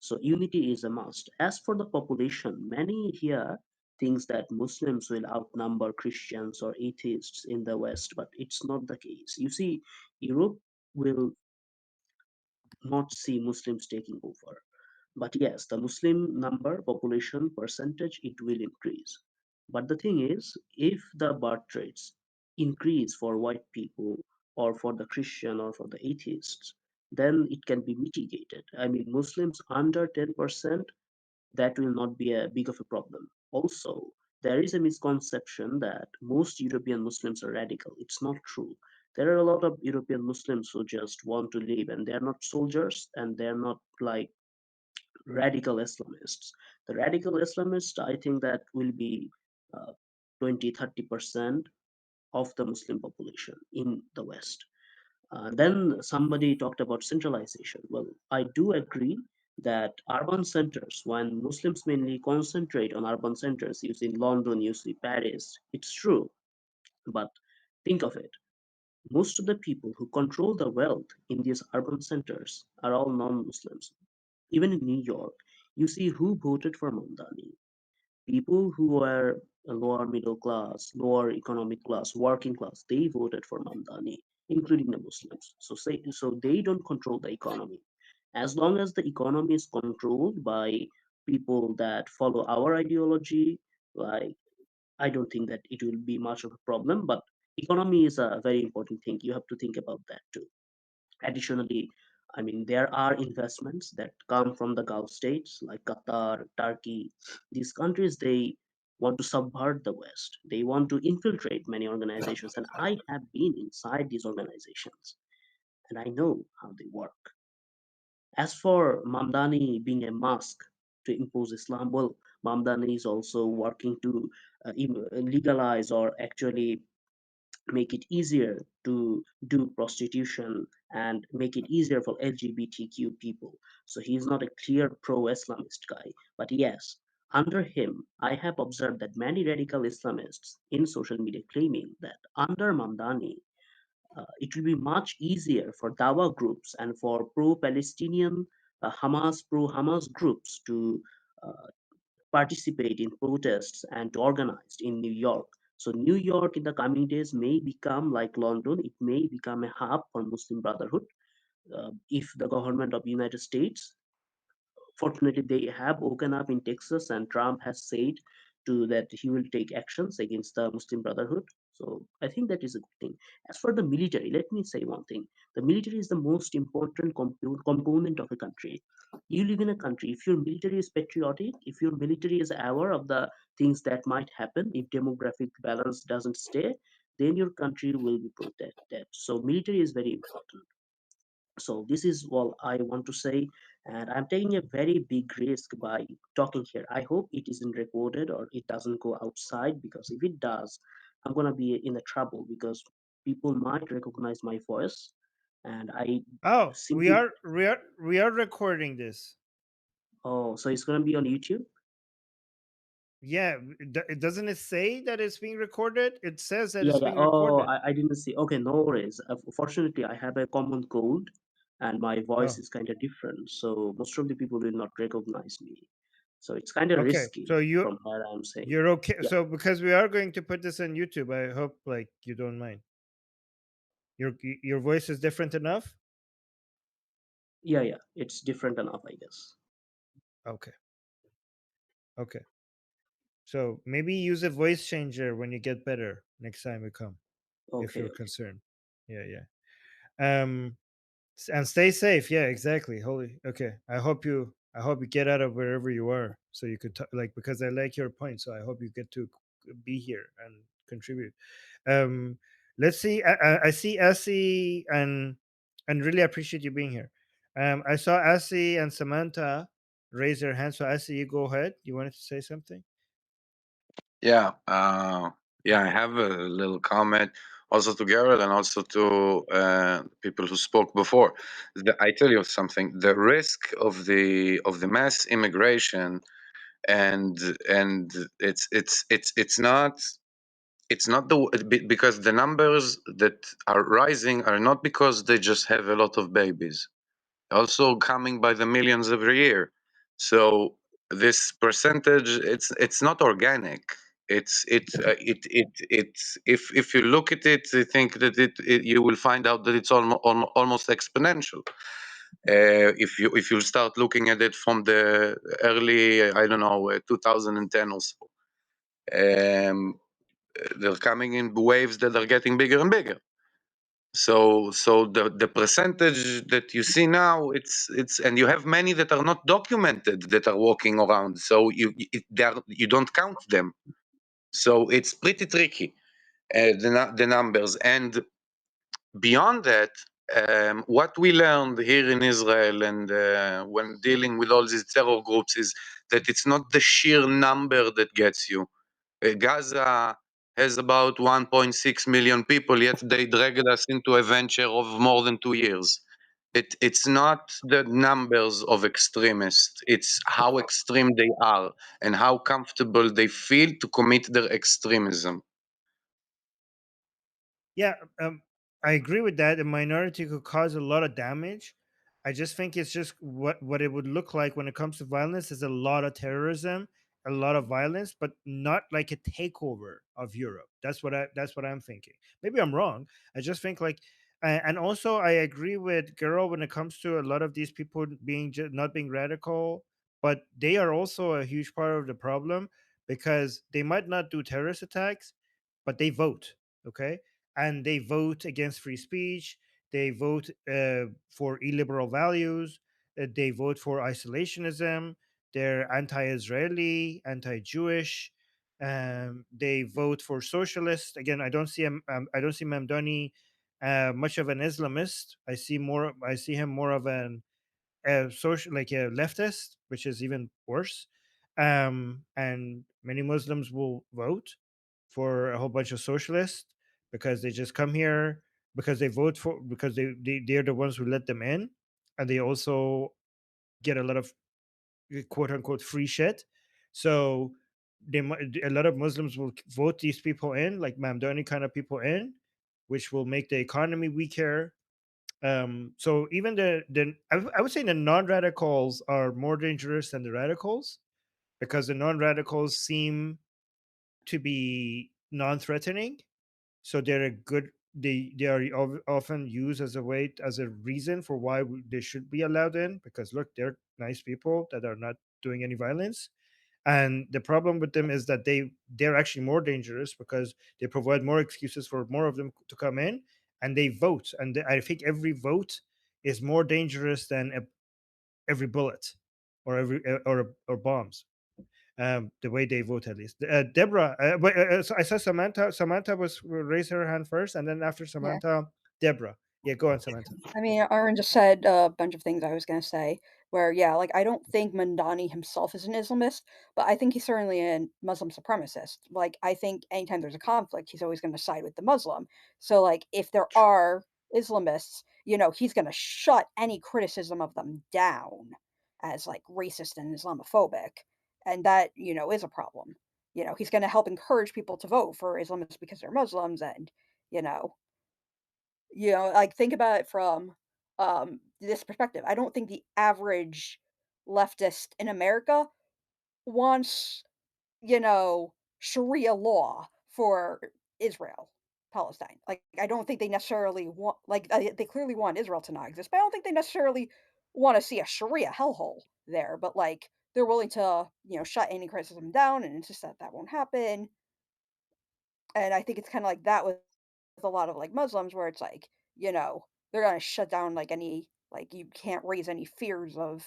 So unity is a must. As for the population, many here thinks that Muslims will outnumber Christians or atheists in the West, but it's not the case. You see, Europe will not see Muslims taking over. But yes, the Muslim number, population percentage, it will increase. But the thing is, if the birth rates increase for white people or for the Christian or for the atheists, then it can be mitigated. I mean, Muslims under 10%, that will not be a big of a problem. Also, there is a misconception that most European Muslims are radical. It's not true. There are a lot of European Muslims who just want to live, and they're not soldiers, and they're not like radical Islamists. The radical Islamists, I think that will be uh, 20-30% of the Muslim population in the West. Then somebody talked about centralization. Well, I do agree that urban centers, when Muslims mainly concentrate on urban centers, you see London, you see Paris, it's true. But think of it. Most of the people who control the wealth in these urban centers are all non-Muslims. Even in New York, you see who voted for Mamdani. People who were lower middle class, lower economic class, working class, they voted for Mamdani, including the Muslims. So they don't control the economy. As long as the economy is controlled by people that follow our ideology, like, I don't think that it will be much of a problem. But economy is a very important thing. You have to think about that too. Additionally, I mean, there are investments that come from the Gulf states like Qatar, Turkey. These countries, they want to subvert the West. They want to infiltrate many organizations. And I have been inside these organizations and I know how they work. As for Mamdani being a mask to impose Islam, well, Mamdani is also working to legalize or actually make it easier to do prostitution and make it easier for LGBTQ people. So he's not a clear pro-Islamist guy. But yes, under him, I have observed that many radical Islamists in social media claiming that under Mamdani, it will be much easier for Dawa groups and for pro-Palestinian pro-Hamas groups to uh, participate in protests and to organize in New York. So New York in the coming days may become like London. It may become a hub for Muslim Brotherhood if the government of the United States, fortunately, they have woken up in Texas, and Trump has said to that he will take actions against the Muslim Brotherhood. So I think that is a good thing. As for the military, let me say one thing: the military is the most important component of a country. You live in a country. If your military is patriotic, if your military is aware of the things that might happen if demographic balance doesn't stay, then your country will be protected. So military is very important. So this is all I want to say, and I'm taking a very big risk by talking here. I hope it isn't recorded or it doesn't go outside, because if it does, I'm gonna be in a trouble because people might recognize my voice, and I Oh, simply we are recording this. oh, so it's gonna be on YouTube. Yeah, doesn't it say that it's being recorded? It says that Yeah, it's yeah. being Oh, recorded. I didn't see. Okay, no worries. Fortunately, I have a common cold, and my voice Oh, is kind of different, so most of the people will not recognize me. So it's kind of okay. So risky from what I'm saying. you're okay. Yeah, So because we are going to put this on YouTube, I hope like you don't mind. Your voice is different enough. yeah, yeah. It's different enough, I guess. Okay. Okay. So maybe use a voice changer when you get better next time you come, if Okay, you're okay. concerned. Yeah, yeah. And stay safe. Yeah, exactly. Holy. Okay. I hope you get out of wherever you are, so you could like, because I like your point. So I hope you get to be here and contribute. Um, let's see. I see Essie and really appreciate you being here. I saw Essie and Samantha raise their hands. So Essie, you go ahead. You wanted to say something? Yeah, yeah, I have a little comment also to Gerald and also to people who spoke before. I tell you something: the risk of the mass immigration, and it's not because the numbers that are rising are not because they just have a lot of babies, also coming by the millions every year. So this percentage, it's not organic. It's if you look at it, I think that you will find out that it's almost exponential. If you start looking at it from the early, I don't know, 2010 or so, they're coming in waves that are getting bigger and bigger. So the percentage that you see now, it's and you have many that are not documented that are walking around. So you don't count them. So it's pretty tricky, the numbers. And beyond that, what we learned here in Israel and when dealing with all these terror groups is that it's not the sheer number that gets you. Gaza has about 1.6 million people, yet they dragged us into a venture of more than 2 years. It's not the numbers of extremists, it's how extreme they are and how comfortable they feel to commit their extremism. Yeah, I agree with that. A minority could cause a lot of damage. I just think it's just what it would look like when it comes to violence is a lot of terrorism, a lot of violence, but not like a takeover of Europe. That's what I'm thinking. Maybe I'm wrong. I just think like, and also I agree with Girl when it comes to a lot of these people being not being radical, but they are also a huge part of the problem because they might not do terrorist attacks, but they vote. Okay, and they vote against free speech. They vote for illiberal values. They vote for isolationism. They're anti-Israeli, anti-Jewish. They vote for socialist. Again, I don't see I don't see Mamdani much of an Islamist. I see him more of an social, like a leftist, which is even worse. And many Muslims will vote for a whole bunch of socialists because they just come here because they vote for because they're the ones who let them in, and they also get a lot of quote unquote free shit. So a lot of Muslims will vote these people in, like Mamdani kind of people in, which will make the economy weaker. So even I would say the non-radicals are more dangerous than the radicals, because the non-radicals seem to be non-threatening, so they're a good they are often used as a way as a reason for why they should be allowed in, because look, they're nice people that are not doing any violence. And the problem with them is that they're actually more dangerous because they provide more excuses for more of them to come in, and they vote, and I think every vote is more dangerous than every bullet or or bombs. The way they vote, at least. Deborah, so I saw Samantha was raised her hand first, and then after Samantha, Deborah. Yeah, go on, Samantha. I mean, Aaron just said a bunch of things I was gonna say. Where, yeah, like I don't think Mandani himself is an Islamist, but I think he's certainly a Muslim supremacist. Like, I think anytime there's a conflict, he's always going to side with the Muslim. So, like, if there are Islamists, he's going to shut any criticism of them down as like racist and Islamophobic, and that is a problem. He's going to help encourage people to vote for Islamists because they're Muslims, and you know like think about it from this perspective. I don't think the average leftist in America wants, Sharia law for Israel, Palestine. Like, I don't think they necessarily want, like, they clearly want Israel to not exist, but I don't think they necessarily want to see a Sharia hellhole there. But, like, they're willing to, shut any criticism down and insist that that won't happen. And I think it's kind of like that with a lot of like Muslims, where it's like, they're gonna shut down like any, like, you can't raise any fears of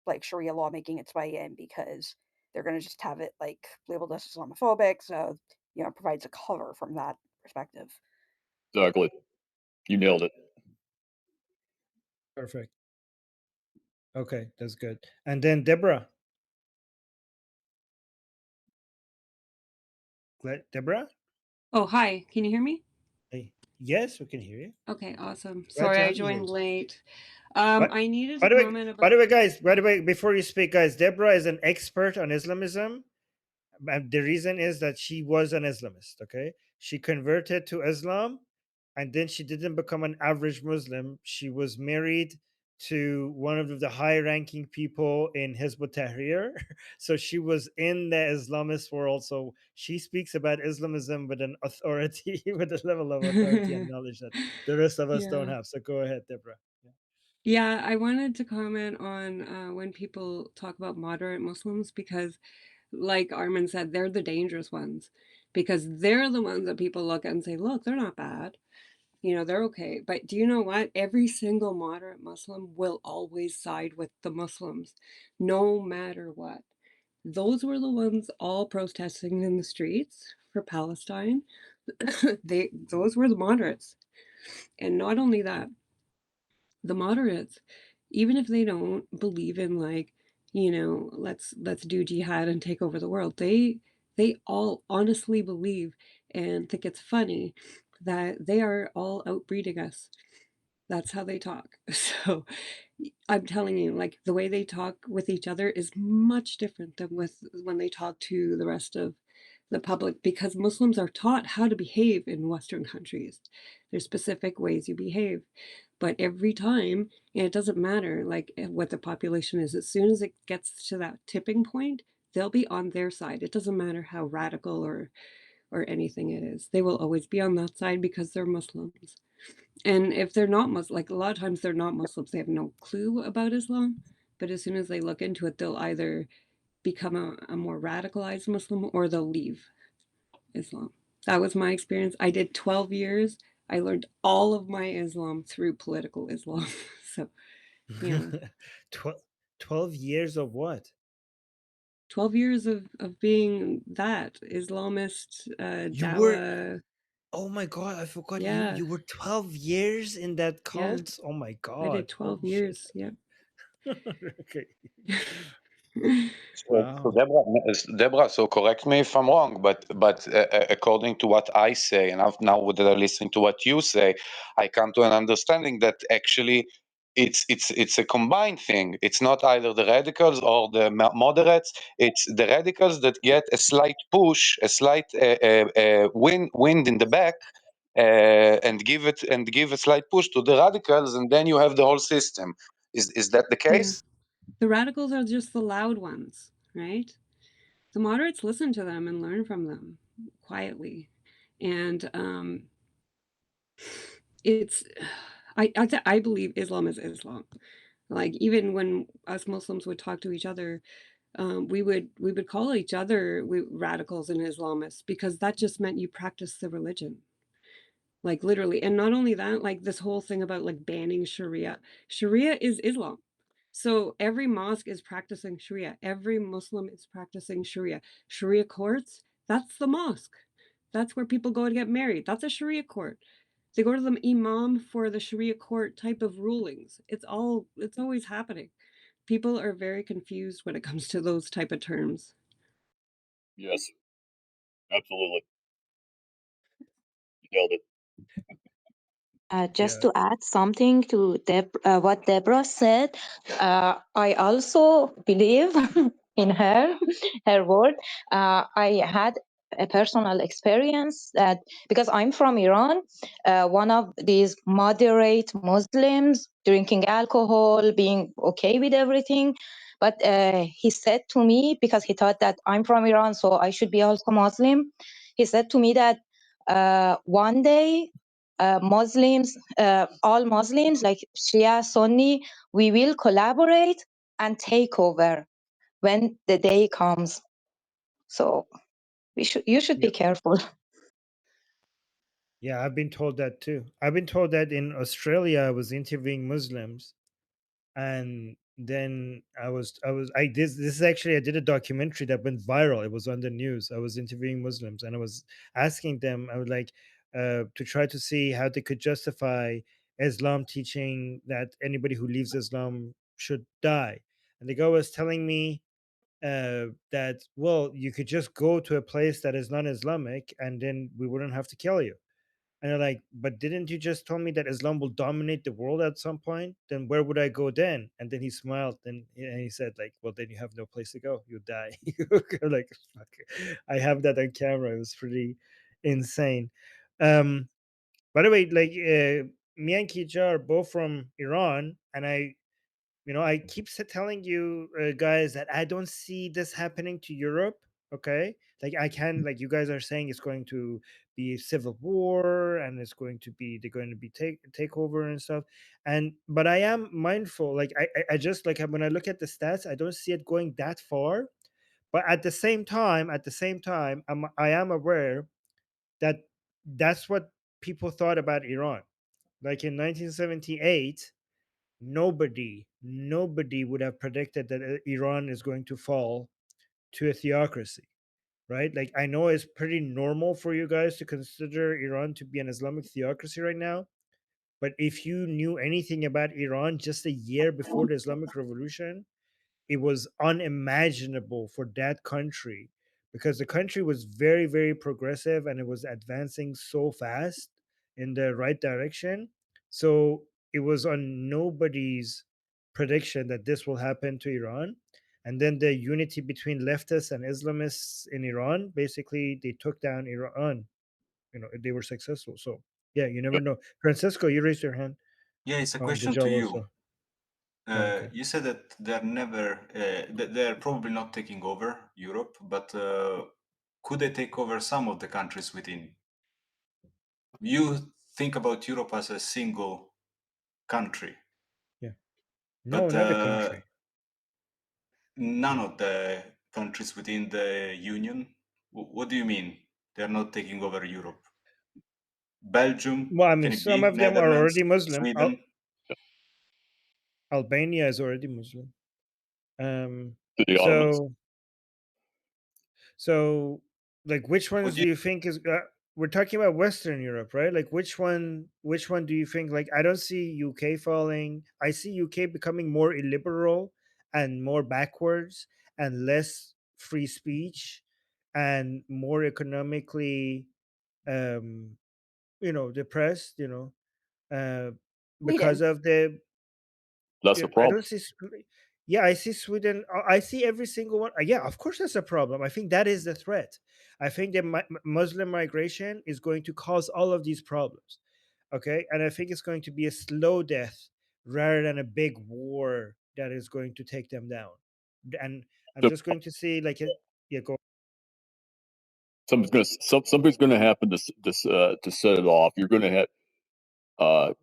like Sharia law making its way in, because they're gonna just have it like labeled as Islamophobic. So, it provides a cover from that perspective. Exactly. You nailed it. Perfect. Okay, that's good. And then Deborah. Deborah? Oh, hi. Can you hear me? Hey. Yes, we can hear you. Okay, awesome. Glad Sorry, to I have you here. joined late. But- I needed By to the way, comment about. by the way, guys, before you speak, guys, Deborah is an expert on Islamism. And the reason is that she was an Islamist. Okay, she converted to Islam, and then she didn't become an average Muslim. She was married to one of the high-ranking people in Hizb ut-Tahrir. So she was in the Islamist world. So she speaks about Islamism with an authority, with a level of authority and knowledge that the rest of us don't Yeah. have. So go ahead, Deborah. Yeah, I wanted to comment on when people talk about moderate Muslims, because, like Armin said, they're the dangerous ones, because they're the ones that people look at and say, look, they're not bad. They're okay. But do you know what? Every single moderate Muslim will always side with the Muslims, no matter what. Those were the ones all protesting in the streets for Palestine. Those were the moderates. And not only that, the moderates, even if they don't believe in, like, let's do jihad and take over the world, they all honestly believe and think it's funny that they are all outbreeding us. That's how they talk. So I'm telling you, like, the way they talk with each other is much different than with when they talk to the rest of the public, because Muslims are taught how to behave in Western countries. There's specific ways you behave. But every time, and it doesn't matter like what the population is, as soon as it gets to that tipping point, they'll be on their side. It doesn't matter how radical or anything it is. They will always be on that side because they're Muslims. And if they're not Muslim, like a lot of times they're not Muslims, they have no clue about Islam. But as soon as they look into it, they'll either become a more radicalized Muslim or they'll leave Islam. That was my experience. I did 12 years I learned all of my Islam through political Islam. So, yeah. 12 years of what? 12 years of being that Islamist, You were, Dawa. oh my God, I forgot Yeah. you were 12 years in that Yeah. cult. Oh my I God. did 12 Holy years. shit. Yeah. Okay. So, Wow. Deborah, so correct me if I'm wrong, but according to what I say, and now that I listen to what you say, I come to an understanding that actually it's a combined thing. It's not either the radicals or the moderates. It's the radicals that get a slight push, a slight wind in the back, and give a slight push to the radicals, and then you have the whole system. Is that the case? Yeah. The radicals are just the loud ones, right? The moderates listen to them and learn from them quietly. And it's I believe Islam is Islam. Like, even when us Muslims would talk to each other, we would call each other radicals and Islamists, because that just meant you practice the religion. Like, literally. And not only that, like, this whole thing about like banning Sharia. Sharia is Islam. So every mosque is practicing Sharia. Every Muslim is practicing Sharia. Sharia courts, that's the mosque. That's where people go to get married. That's a Sharia court. They go to the imam for the Sharia court type of rulings. It's always happening. People are very confused when it comes to those type of terms. Yes, absolutely. You nailed it. Just Yeah. to add something to what Deborah said, I also believe in her word. I had a personal experience that, because I'm from Iran, one of these moderate Muslims drinking alcohol, being okay with everything. But he said to me, because he thought that I'm from Iran, so I should be also Muslim. He said to me that one day Muslims, all Muslims, like Shia, Sunni, we will collaborate and take over when the day comes. So you should be careful. Yeah, I've been told that too. I've been told that in Australia I was interviewing Muslims, and then this is actually, I did a documentary that went viral. It was on the news. I was interviewing Muslims and I was asking them, I would like to try to see how they could justify Islam teaching that anybody who leaves Islam should die. And the guy was telling me that, well, you could just go to a place that is non-Islamic and then we wouldn't have to kill you. And they're like, but didn't you just tell me that Islam will dominate the world at some point? Then where would I go then? And then he smiled and he said, like, well, then you have no place to go. You die. Like, fuck. I have that on camera. It was pretty insane. By the way, like, me and Kija are both from Iran, and I keep telling you guys that I don't see this happening to Europe. Okay, like I can, like you guys are saying, it's going to be a civil war, and they're going to be takeover and stuff. And but I am mindful. Like I just, like, when I look at the stats, I don't see it going that far. But at the same time, I am aware that that's what people thought about Iran. Like in 1978, nobody would have predicted that Iran is going to fall to a theocracy, right? Like, I know it's pretty normal for you guys to consider Iran to be an Islamic theocracy right now, but if you knew anything about Iran just a year before the Islamic Revolution, it was unimaginable for that country, because the country was very, very progressive and it was advancing so fast in the right direction. So it was on nobody's prediction that this will happen to Iran. And then the unity between leftists and Islamists in Iran, basically they took down Iran. They were successful. So yeah, you never know. Francisco, you raised your hand. Yeah, it's a Oh, and question to Dajjal you. also. Oh, okay. You said that they're probably not taking over Europe, but could they take over some of the countries within? You think about Europe as a single country. Yeah. No, But not a country. none of the countries within the Union. What do you mean? They're not taking over Europe? Belgium, Well, I mean, can it some be of them are Netherlands, already Muslim. Sweden? Albania is already Muslim. To the Ottomans. So, like, which ones Would do you think is? We're talking about Western Europe, right? Like, which one? Which one do you think? Like, I don't see UK falling. I see UK becoming more illiberal and more backwards and less free speech and more economically, depressed. Uh, because Sweden. of the That's the I problem. don't see. Yeah, I see Sweden. I see every single one. Yeah, of course, that's a problem. I think that is the threat. I think that Muslim migration is going to cause all of these problems. Okay, and I think it's going to be a slow death rather than a big war that is going to take them down. And I'm So just going to see like yeah, go. something's gonna happen to set it off. You're gonna have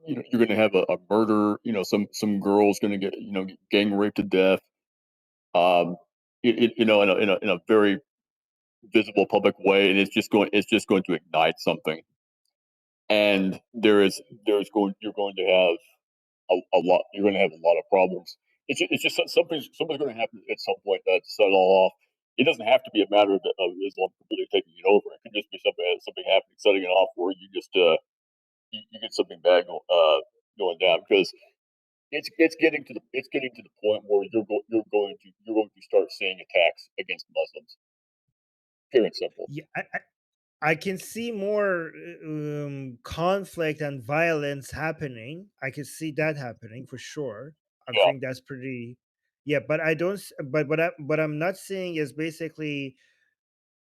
you're gonna have a murder. Some girl's gonna get gang raped to death. In a very visible public way, and it's just going to ignite something. And you're going to have a lot. You're going to have a lot of problems. It's just something's going to happen at some point to set it all off. It doesn't have to be a matter of Islam completely taking it over. It could just be something happening, setting it off, where you get something bad going down, because it's getting to the point where you're going to start seeing attacks against Muslims. Pure and simple. Yeah, I can see more conflict and violence happening. I can see that happening for sure. I Yeah. think that's pretty. Yeah, but I don't. But what I'm not seeing is basically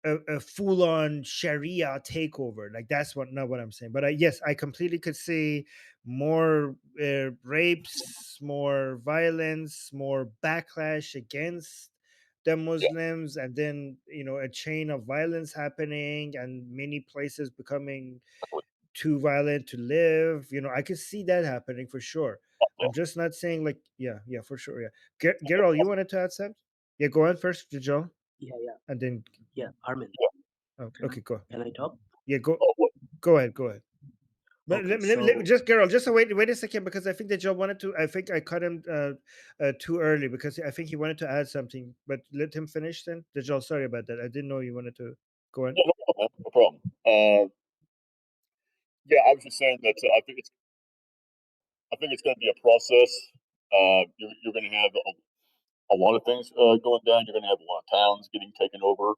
a full on Sharia takeover. Like that's not what I'm saying. But yes, I completely could see more rapes, more violence, more backlash against the Muslims, and then a chain of violence happening, and many places becoming too violent to live. I could see that happening for sure. I'm just not saying like yeah, for sure. Yeah, Gerald, you wanted to add something? Yeah, go on first, Joel, Yeah, and then Armin, okay, go. can I talk? Yeah, go. Oh, what? Go ahead. Go ahead. But Okay, just Gerald, just wait a second, because I think that Joe wanted to. I think I cut him too early, because I think he wanted to add something. But let him finish then. Joe, sorry about that. I didn't know you wanted to go on. Yeah, no problem. No problem. Yeah, I was just saying that I think it's going to be a process. You're going to have a lot of things going down. You're going to have a lot of towns getting taken over.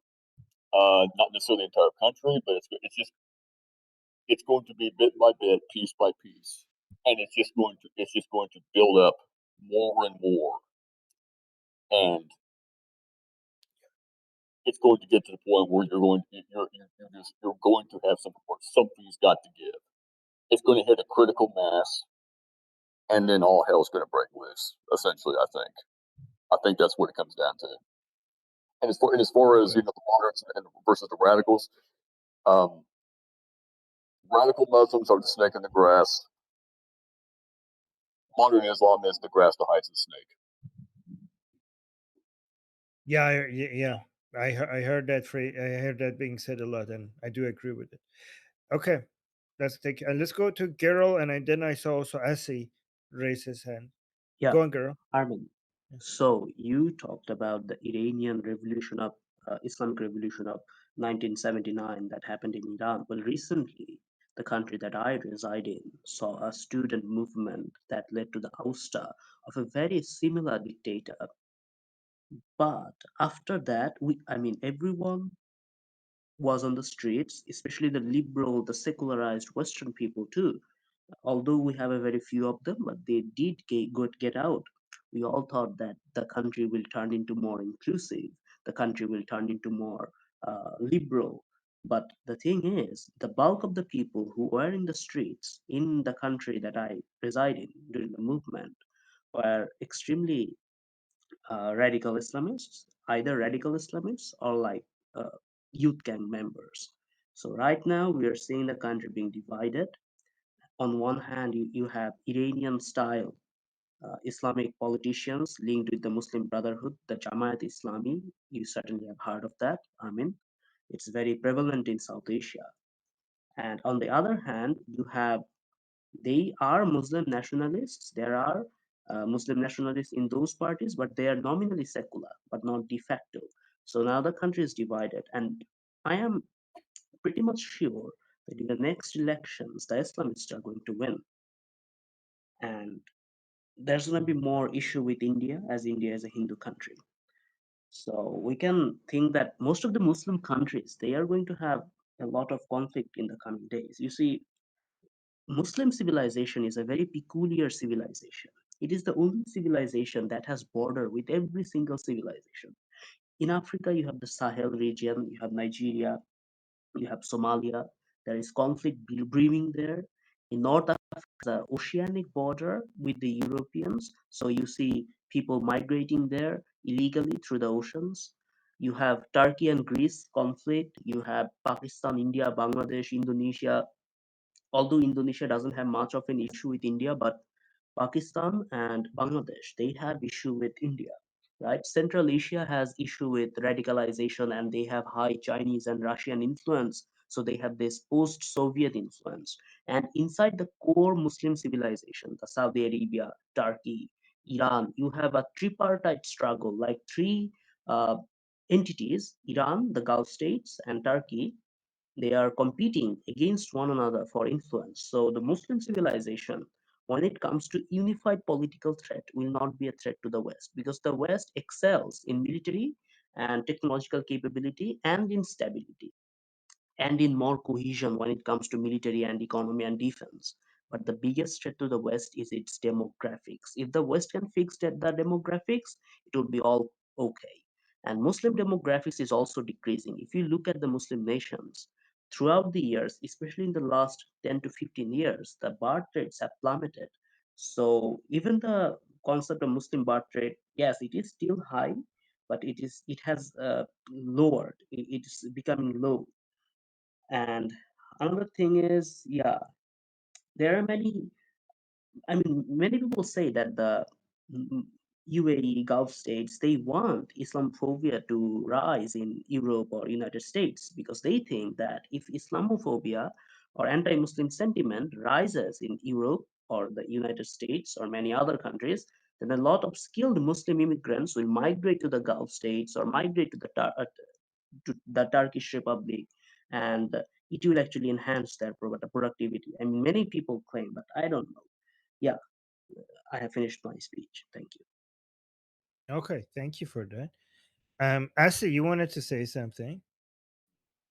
Not necessarily the entire country, but it's going to be bit by bit, piece by piece, and it's just going to build up more and more, and it's going to get to the point where you're going to have something where something's got to give. It's going to hit a critical mass, and then all hell's going to break loose. Essentially, I think that's what it comes down to. And as far as Okay. the moderates and versus the radicals, um, radical Muslims are the snake in the grass. Modern Islam is the grass that hides the snake. Yeah, yeah. I heard that phrase. I heard that being said a lot, and I do agree with it. Okay, let's go to Gerald, and then I saw also Asi raise his hand. yeah, Go on, Gerald. Armin. Yeah. So you talked about the Iranian revolution of Islamic revolution of 1979 that happened in Iran. Well, recently, the country that I reside in saw a student movement that led to the ouster of a very similar dictator. But after that, everyone was on the streets, especially the liberal, the secularized Western people too. Although we have a very few of them, but they did get out. We all thought that the country will turn into more inclusive, the country will turn into more liberal. But the thing is, the bulk of the people who were in the streets in the country that I reside in during the movement were extremely radical Islamists, either radical Islamists or like youth gang members. So right now we are seeing the country being divided. On one hand, you have Iranian style Islamic politicians linked with the Muslim Brotherhood, the Jamaat Islami. You certainly have heard of that. I mean, it's very prevalent in South Asia. And on the other hand, they are Muslim nationalists. There are Muslim nationalists in those parties, but they are nominally secular, but not de facto. So now the country is divided, and I am pretty much sure that in the next elections, the Islamists are going to win. And there's going to be more issue with India, as India is a Hindu country. So we can think that most of the Muslim countries, they are going to have a lot of conflict in the coming days. You see, Muslim civilization is a very peculiar civilization. It is the only civilization that has border with every single civilization. In Africa, you have the Sahel region, you have Nigeria, you have Somalia. There is conflict brewing there. In North Africa, the oceanic border with the Europeans. So you see people migrating there illegally through the oceans. You have Turkey and Greece conflict. You have Pakistan, India, Bangladesh, Indonesia. Although Indonesia doesn't have much of an issue with India, but Pakistan and Bangladesh, they have issue with India, right? Central Asia has issue with radicalization and they have high Chinese and Russian influence. So they have this post-Soviet influence. And inside the core Muslim civilization, the Saudi Arabia, Turkey, Iran, you have a tripartite struggle, like three uh, entities, Iran, the Gulf states, and Turkey. They are competing against one another for influence. So the Muslim civilization, when it comes to unified political threat, will not be a threat to the West, because the West excels in military and technological capability and in stability and in more cohesion when it comes to military and economy and defense. But the biggest threat to the West is its demographics. If the West can fix the demographics, it will be all okay. And Muslim demographics is also decreasing. If you look at the Muslim nations, throughout the years, especially in the last 10 to 15 years, the birth rates have plummeted. So even the concept of Muslim birth rate, yes, it is still high, but it has lowered. It is becoming low. And another thing is, yeah, there are many people say that the UAE Gulf states, they want Islamophobia to rise in Europe or United States because they think that if Islamophobia or anti-Muslim sentiment rises in Europe or the United States or many other countries, then a lot of skilled Muslim immigrants will migrate to the Gulf states or migrate to the Turkish Republic, and it will actually enhance their productivity. I mean, many people claim, but I don't know. Yeah, I have finished my speech. Thank you. Okay, thank you for that. Asa, you wanted to say something?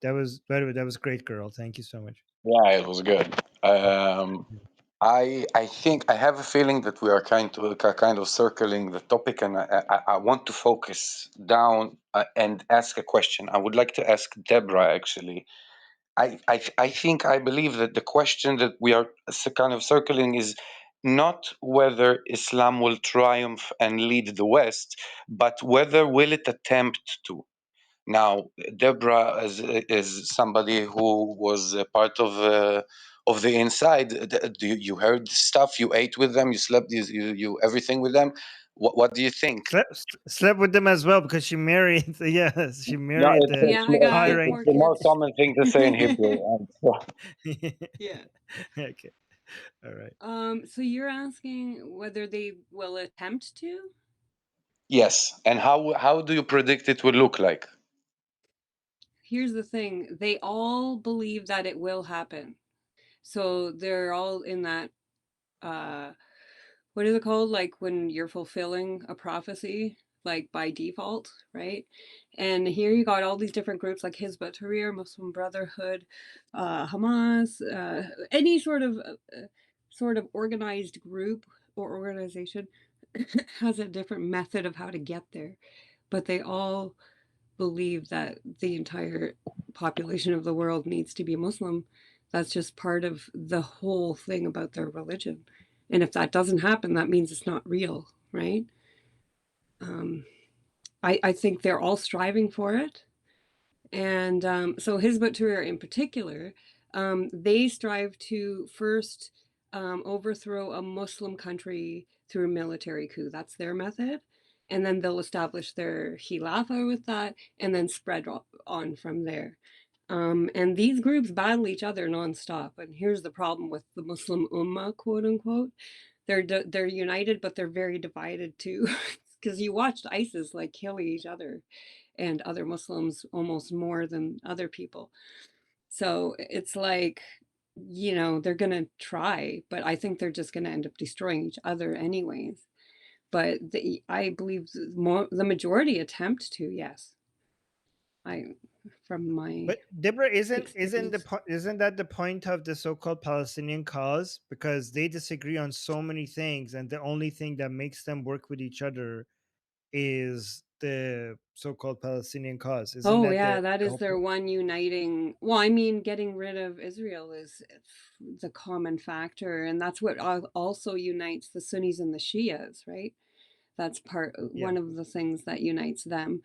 That was, by the way, that was great, girl. Thank you so much. Yeah, it was good. I think I have a feeling that we are kind of circling the topic, and I want to focus down and ask a question. I would like to ask Deborah actually. I believe that the question that we are kind of circling is not whether Islam will triumph and lead the West, but whether will it attempt to. Now, Deborah is somebody who was a part of the inside. You heard stuff. You ate with them. You slept. You everything with them. What do you think? Slept with them as well because she married. Yes, she No, married the Yeah, I got high it's 4 rank. the more kids. common thing to say in Hebrew. And so, Yeah. Okay, all right. So you're asking whether they will attempt to? yes, and how do you predict it will look like? Here's the thing, they all believe that it will happen. So they're all in that what is it called? Like when you're fulfilling a prophecy, like by default, right? And here you got all these different groups like Hizb ut-Tahrir, Muslim Brotherhood, Hamas, any sort of organized group or organization has a different method of how to get there, but they all believe that the entire population of the world needs to be Muslim. That's just part of the whole thing about their religion. And if that doesn't happen, that means it's not real, right? I think they're all striving for it. And so Hizb ut-Tahrir in particular, they strive to first overthrow a Muslim country through a military coup. That's their method. And then they'll establish their Khilafah with that and then spread on from there. And these groups battle each other nonstop. And here's the problem with the Muslim Ummah, quote unquote. They're united, but they're very divided too. Because you watched ISIS like kill each other and other Muslims almost more than other people. So it's like, you know, they're going to try, but I think they're just going to end up destroying each other anyways. But I believe the majority attempt to, yes. From my But Deborah, isn't experience. isn't that the point of the so-called Palestinian cause? Because they disagree on so many things, and the only thing that makes them work with each other is the so-called Palestinian cause. Isn't Oh that yeah, that the is whole their point? one uniting. Well, I mean, getting rid of Israel is the common factor, and that's what also unites the Sunnis and the Shias, right? That's Yeah. one of the things that unites them.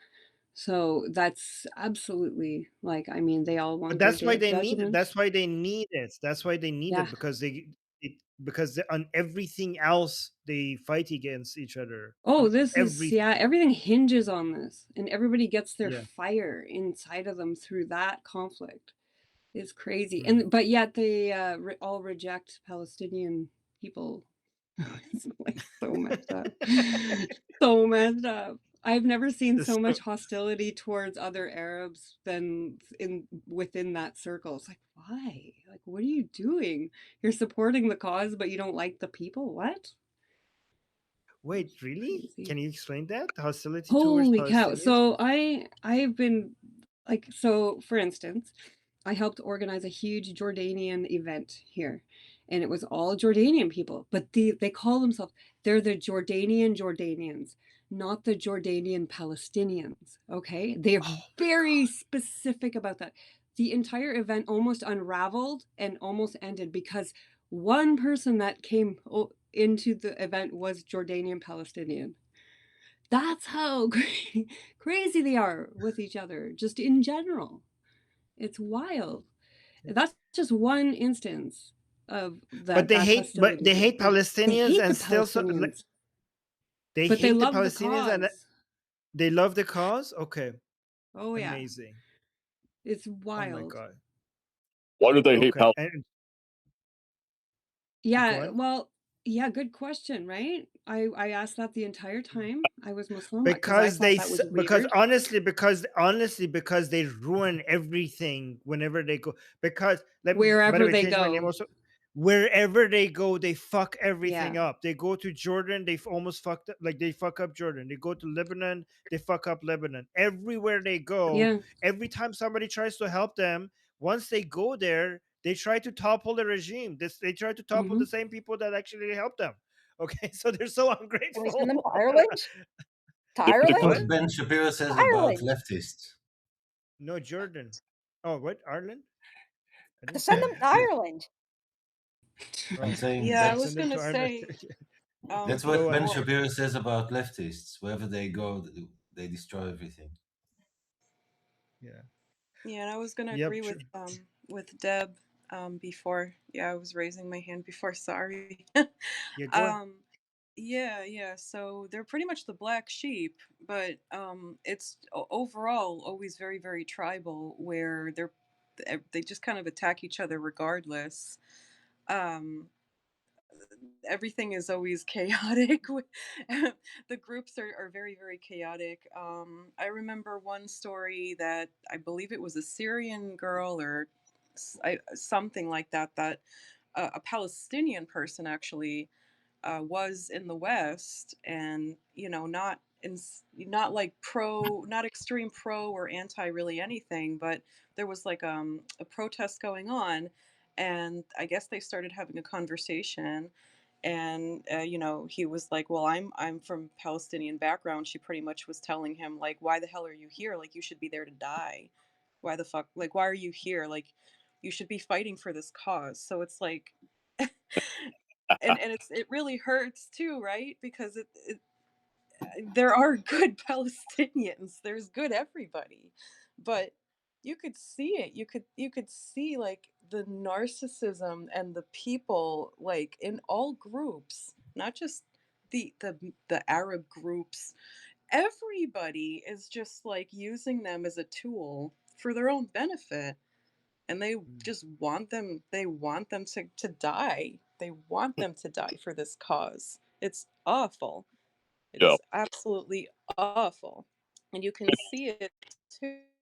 So that's absolutely like, I mean, they all But want their that's day why of they need it. judgment. That's why they need it. That's why they need Yeah. it because on everything else they fight against each other. Oh, On this is, yeah, everything hinges on this, and everybody gets their Yeah. fire inside of them through that conflict. It's crazy. Mm. And but yet they all reject Palestinian people. It's like so messed up. So messed up. I've never seen so much hostility towards other Arabs than within that circle. It's like, why? Like, what are you doing? You're supporting the cause, but you don't like the people? What? Wait, really? Crazy. Can you explain that? Hostility towards Holy cow. Palestinians? So I've been like, so for instance, I helped organize a huge Jordanian event here, and it was all Jordanian people, but they call themselves, they're the Jordanians, not the Jordanian Palestinians. Okay, they're very specific about that. The entire event almost unraveled and almost ended because one person that came into the event was Jordanian Palestinian. That's how crazy they are with each other, just in general. It's wild. That's just one instance of that. But they hate Palestinians They hate and the still Palestinians, they but they hate the love the Palestinians and cause. they love the cause. Okay. Oh yeah, amazing. it's Oh my wild. god. Why do they hate Okay. Palestinians? Yeah, well, yeah, good question, right? I asked that the entire time I was Muslim because I thought that was weird. Because they ruin everything whenever they go. Because let me, by the Wherever way, they change my name go. also. Wherever they go, they fuck everything Yeah. up. They go to Jordan, they've almost fucked up. Like they fuck up Jordan. They go to Lebanon, they fuck up Lebanon. Everywhere they go, Yeah. every time somebody tries to help them, once they go there, they try to topple the regime. They try to topple the same people that actually helped them. Okay, so they're so ungrateful. Can we send them to Ireland? To Look Ireland? what Ben Shapiro says about Ireland. leftists. No, Jordan. Oh, what? Ireland? Send them to Ireland. I'm saying Yeah, I that's, was gonna say. that's what Ben before- Shapiro says about leftists. Wherever they go, they destroy everything. Yeah. Yeah, and I was gonna agree with Deb before. Yeah, I was raising my hand before. Sorry. Yeah, go ahead. Yeah. So they're pretty much the black sheep, but it's overall always very, very tribal, where they just kind of attack each other regardless. Everything is always chaotic. The groups are very, very chaotic. I remember one story that I believe it was a Syrian girl or something like that, that a Palestinian person actually was in the West, and not like not extreme pro or anti really anything, but there was like a protest going on, and I guess they started having a conversation, and he was like, well, I'm from Palestinian background. She pretty much was telling him like, why the hell are you here? Like, you should be there to die. Why the fuck, like, why are you here? Like, you should be fighting for this cause. So it's like and it really hurts too, right? Because there are good Palestinians. There's good everybody, but you could see it. You could see like the narcissism and the people like in all groups, not just the Arab groups. Everybody is just like using them as a tool for their own benefit. and they just want them. They want them to die. They want them to die for this cause. It's awful. It Yeah. is absolutely awful, and you can see it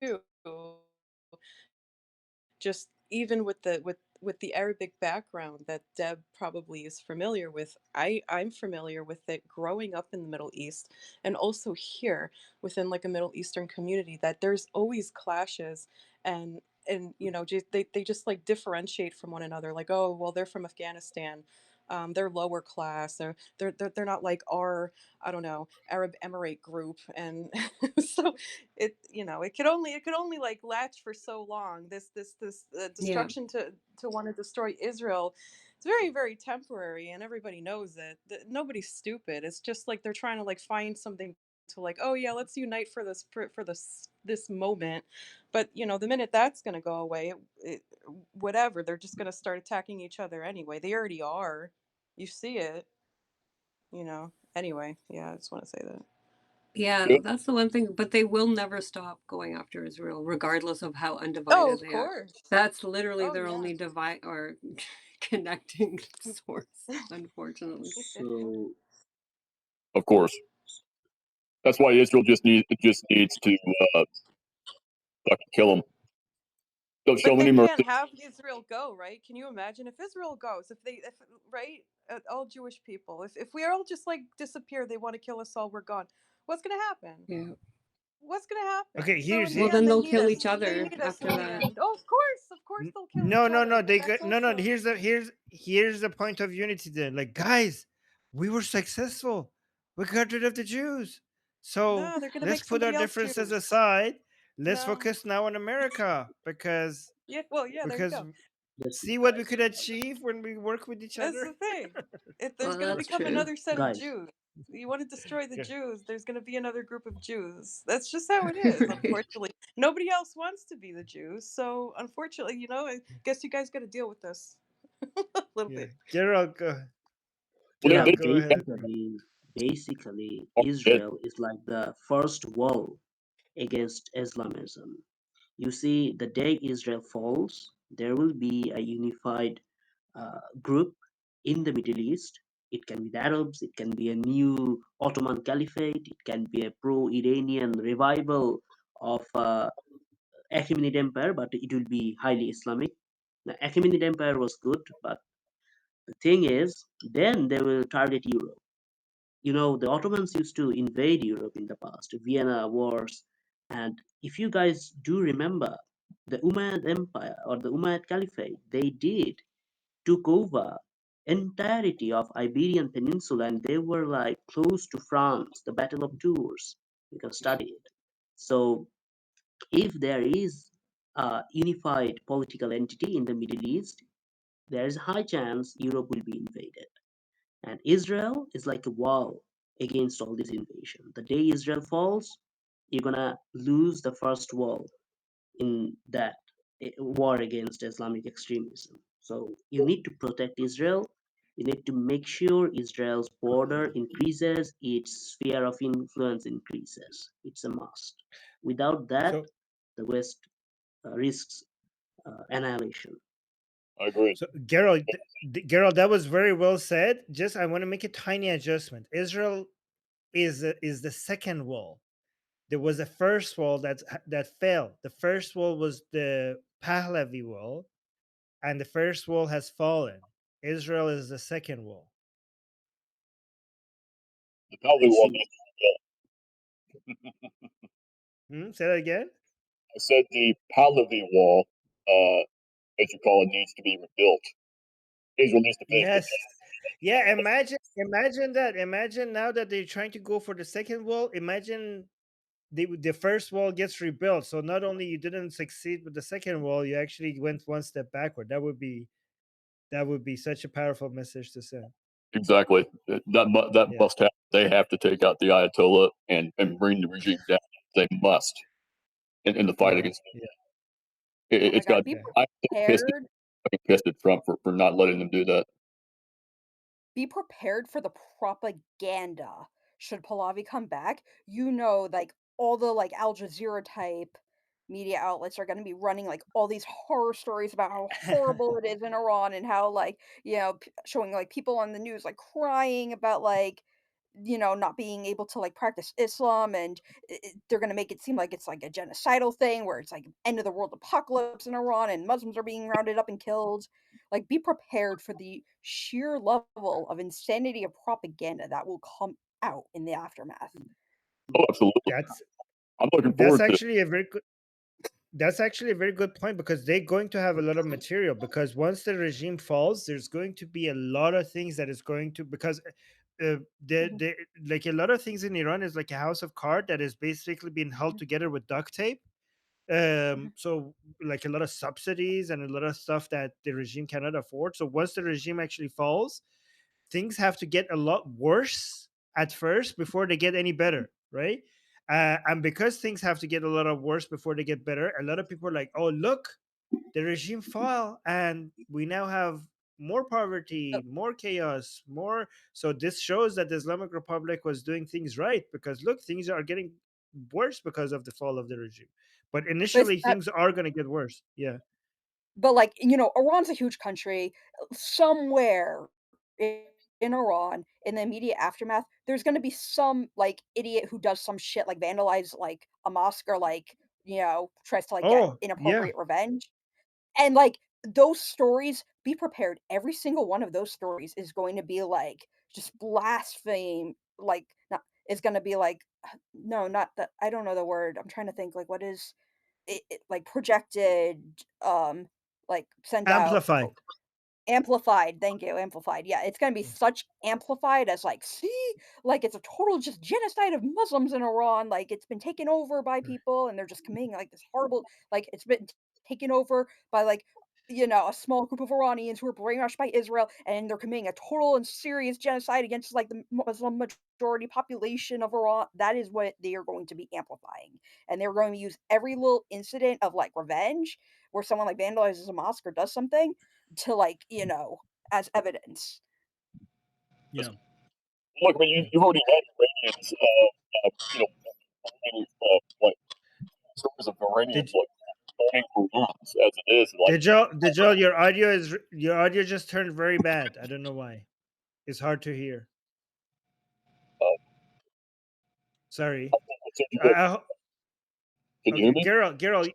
too. Just even with the Arabic background that Deb probably is familiar with, I'm familiar with it growing up in the Middle East, and also here within like a Middle Eastern community, that there's always clashes, and you know, they just like differentiate from one another, like, oh well, they're from Afghanistan, they're lower class, they're not like our, I don't know, Arab Emirate group, and so it, you know, it could only like latch for so long. This Yeah. destruction to want to destroy Israel, it's very, very temporary, and everybody knows it. Nobody's stupid. It's just like they're trying to like find something to like, oh yeah, let's unite for this moment. But you know, the minute that's going to go away, whatever, they're just going to start attacking each other anyway. They already are. You see it, you know. Anyway, yeah, I just want to say that. Yeah, Yep. that's the one thing, but they will never stop going after Israel, regardless of how Oh, undivided of they are. course. That's literally Oh their yeah. only divide or connecting source, unfortunately. So Of course. That's why Israel just needs to fucking kill them. Don't show But they any mercy. can't have Israel go, right? Can you imagine if Israel goes? If right, all Jewish people, if we all just like disappear, they want to kill us all, we're gone. What's gonna happen? Yeah. What's gonna happen? Okay, So here's in Well, the it. end, then they they'll need kill us. each They other need us after in the that. end. Oh, of course, they'll kill No, each no, other. no. But They that's got no, no. also Here's the point of unity. Then, like, guys, we were successful. We got rid of the Jews. So no. They're gonna let's make put our somebody else differences Jews. aside. Let's No. focus now on America because Yeah. Well, yeah. There you go. listen, see what we could achieve when we work with each That's other. the thing. If there's Well, going to that's become true. another set of guys. Jews, you want to destroy the Yeah. Jews, there's going to be another group of Jews. That's just how it is, unfortunately. Nobody else wants to be the Jews. So, unfortunately, you know, I guess you guys got to deal with this a little Yeah, bit. Gerald, go. Well, Yeah, Gerald, go ahead. basically, it, Israel is like the first wall against Islamism. You see, the day Israel falls, there will be a unified group in the Middle East. It can be the Arabs, it can be a new Ottoman Caliphate, it can be a pro-Iranian revival of Achaemenid Empire, but it will be highly Islamic. The Achaemenid Empire was good, but the thing is, then they will target Europe. You know, the Ottomans used to invade Europe in the past, Vienna wars, and if you guys do remember, the Umayyad Empire or the Umayyad Caliphate, they did took over entirety of Iberian Peninsula, and they were like close to France, the Battle of Tours. You can study it. So if there is a unified political entity in the Middle East, there is a high chance Europe will be invaded. And Israel is like a wall against all this invasion. The day Israel falls, you're gonna lose the first wall in that war against Islamic extremism. So you need to protect Israel. You need to make sure Israel's border increases, its sphere of influence increases. It's a must. Without that, So, the West risks annihilation. I agree. so Gerald, Gerald, that was very well said. Just I want to make a tiny adjustment. Israel is the second wall. There was a first wall that fell. The first wall was the Pahlavi wall, and the first wall has fallen. Israel is the second wall. The Pahlavi I wall see. Say that again. I said the Pahlavi wall, as you call it, needs to be rebuilt. Israel needs to finish the Yes. Yeah, imagine that. Imagine now that they're trying to go for the second wall. Imagine the first wall gets rebuilt. So not only you didn't succeed with the second wall, you actually went one step backward. That would be such a powerful message to send. Exactly. That Yeah. must happen. They have to take out the Ayatollah and bring the regime down. They must in the fight Yeah. against Yeah. it's God, got. be I'm so prepared. pissed at Trump for not letting them do that. Be prepared for the propaganda. Should Pahlavi come back, you know, like all the like Al Jazeera type media outlets are going to be running like all these horror stories about how horrible it is in Iran and how like showing like people on the news like crying about like not being able to like practice Islam, and they're going to make it seem like it's like a genocidal thing where it's like end of the world apocalypse in Iran and Muslims are being rounded up and killed. Like, be prepared for the sheer level of insanity of propaganda that will come out in the aftermath. Oh, absolutely. That's I'm looking that's forward to it. actually a very good that's actually a very good point, because they're going to have a lot of material, because once the regime falls, there's going to be a lot of things that is going to, because they like a lot of things in Iran is like a house of card that is basically being held together with duct tape. So like a lot of subsidies and a lot of stuff that the regime cannot afford. So once the regime actually falls, things have to get a lot worse at first before they get any better, right? And because things have to get a lot of worse before they get better, a lot of people are like, "Oh, look, the regime fell, and we now have more poverty, more chaos, more." So this shows that the Islamic Republic was doing things right, because look, things are getting worse because of the fall of the regime. But But it's initially, not, things are going to get worse. Yeah. but like Iran's a huge country. Somewhere in Iran, in the immediate aftermath, there's going to be some like idiot who does some shit like vandalize like a mosque or like tries to like get Oh, yeah. inappropriate revenge. And like those stories, be prepared. Every single one of those stories is going to be like just blaspheme. Like, not is going to be like no, not that. I don't know the word. I'm trying to think. Like, what is it like projected? Like sent out. Amplify. Amplified, thank you, amplified. Yeah, it's gonna be such amplified as like, see, like it's a total just genocide of Muslims in Iran. Like it's been taken over by people, and they're just committing like this horrible, like it's been taken over by like a small group of Iranians who are brainwashed by Israel, and they're committing a total and serious genocide against like the Muslim majority population of Iran. That is what they are going to be amplifying, and they're going to use every little incident of like revenge where someone like vandalizes a mosque or does something to like as evidence. Yeah. Look, I mean, you've already had Iranians, like stories of Iranians Did like burning Qur'ans as it is, like Joel, your audio just turned very bad. I don't know why. It's hard to hear. uh, Sorry. so you I, I, can you hear okay, me? Gerald,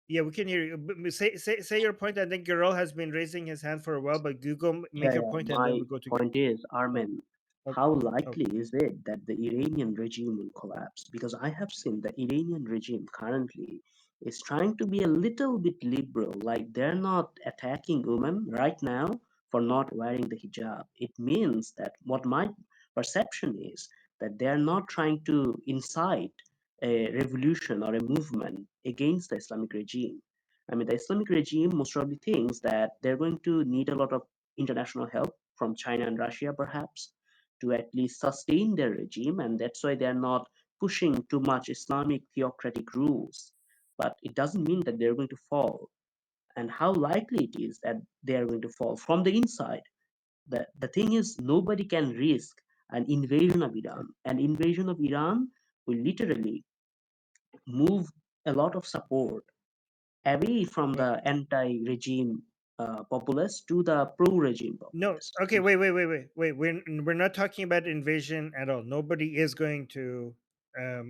yeah, we can hear you. Say your point. I think Gerald has been raising his hand for a while, but Google Yeah, make your yeah. point, and then My we go to. point is, Oh, Armin, oh, how oh. likely is it that the Iranian regime will collapse? Because I have seen the Iranian regime currently is trying to be a little bit liberal, like they're not attacking women right now for not wearing the hijab. It means that what my perception is that they're not trying to incite a revolution or a movement against the Islamic regime. I mean, the Islamic regime most probably thinks that they're going to need a lot of international help from China and Russia, perhaps, to at least sustain their regime, and that's why they're not pushing too much Islamic theocratic rules. But it doesn't mean that they're going to fall. And how likely it is that they are going to fall from the inside. The thing is, nobody can risk an invasion of Iran. An invasion of Iran will literally move a lot of support away from Well, the anti-regime populace to the pro-regime no, populace. okay, wait. We're not talking about invasion at all. Nobody is going to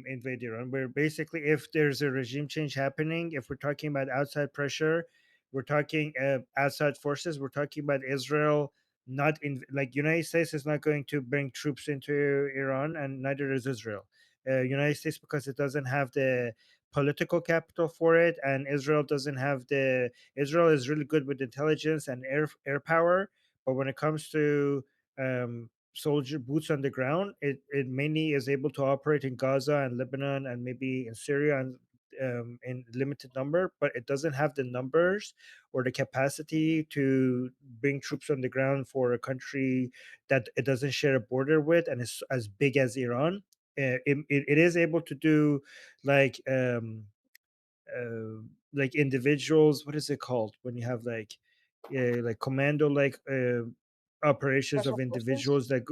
invade Iran. We're basically, if there's a regime change happening, if we're talking about outside pressure, we're talking outside forces. We're talking about Israel. Not in like United States is not going to bring troops into Iran, and neither is Israel. United States, because it doesn't have the political capital for it, and Israel doesn't have the. Israel is really good with intelligence and air power, but when it comes to soldier boots on the ground, it mainly is able to operate in Gaza and Lebanon and maybe in Syria and in limited number, but it doesn't have the numbers or the capacity to bring troops on the ground for a country that it doesn't share a border with and is as big as Iran. It is able to do like uh, like individuals. What is it called when you have like commando operations of Special forces. individuals that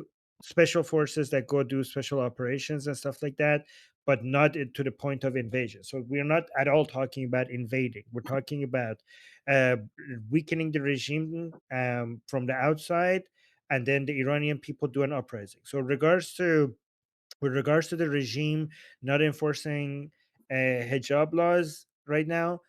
special forces that go do special operations and stuff like that. but not to the point of invasion. So we're not at all talking about invading. We're talking about uh, weakening the regime from the outside, and then the Iranian people do an uprising. So with regards to the regime not enforcing hijab laws right now,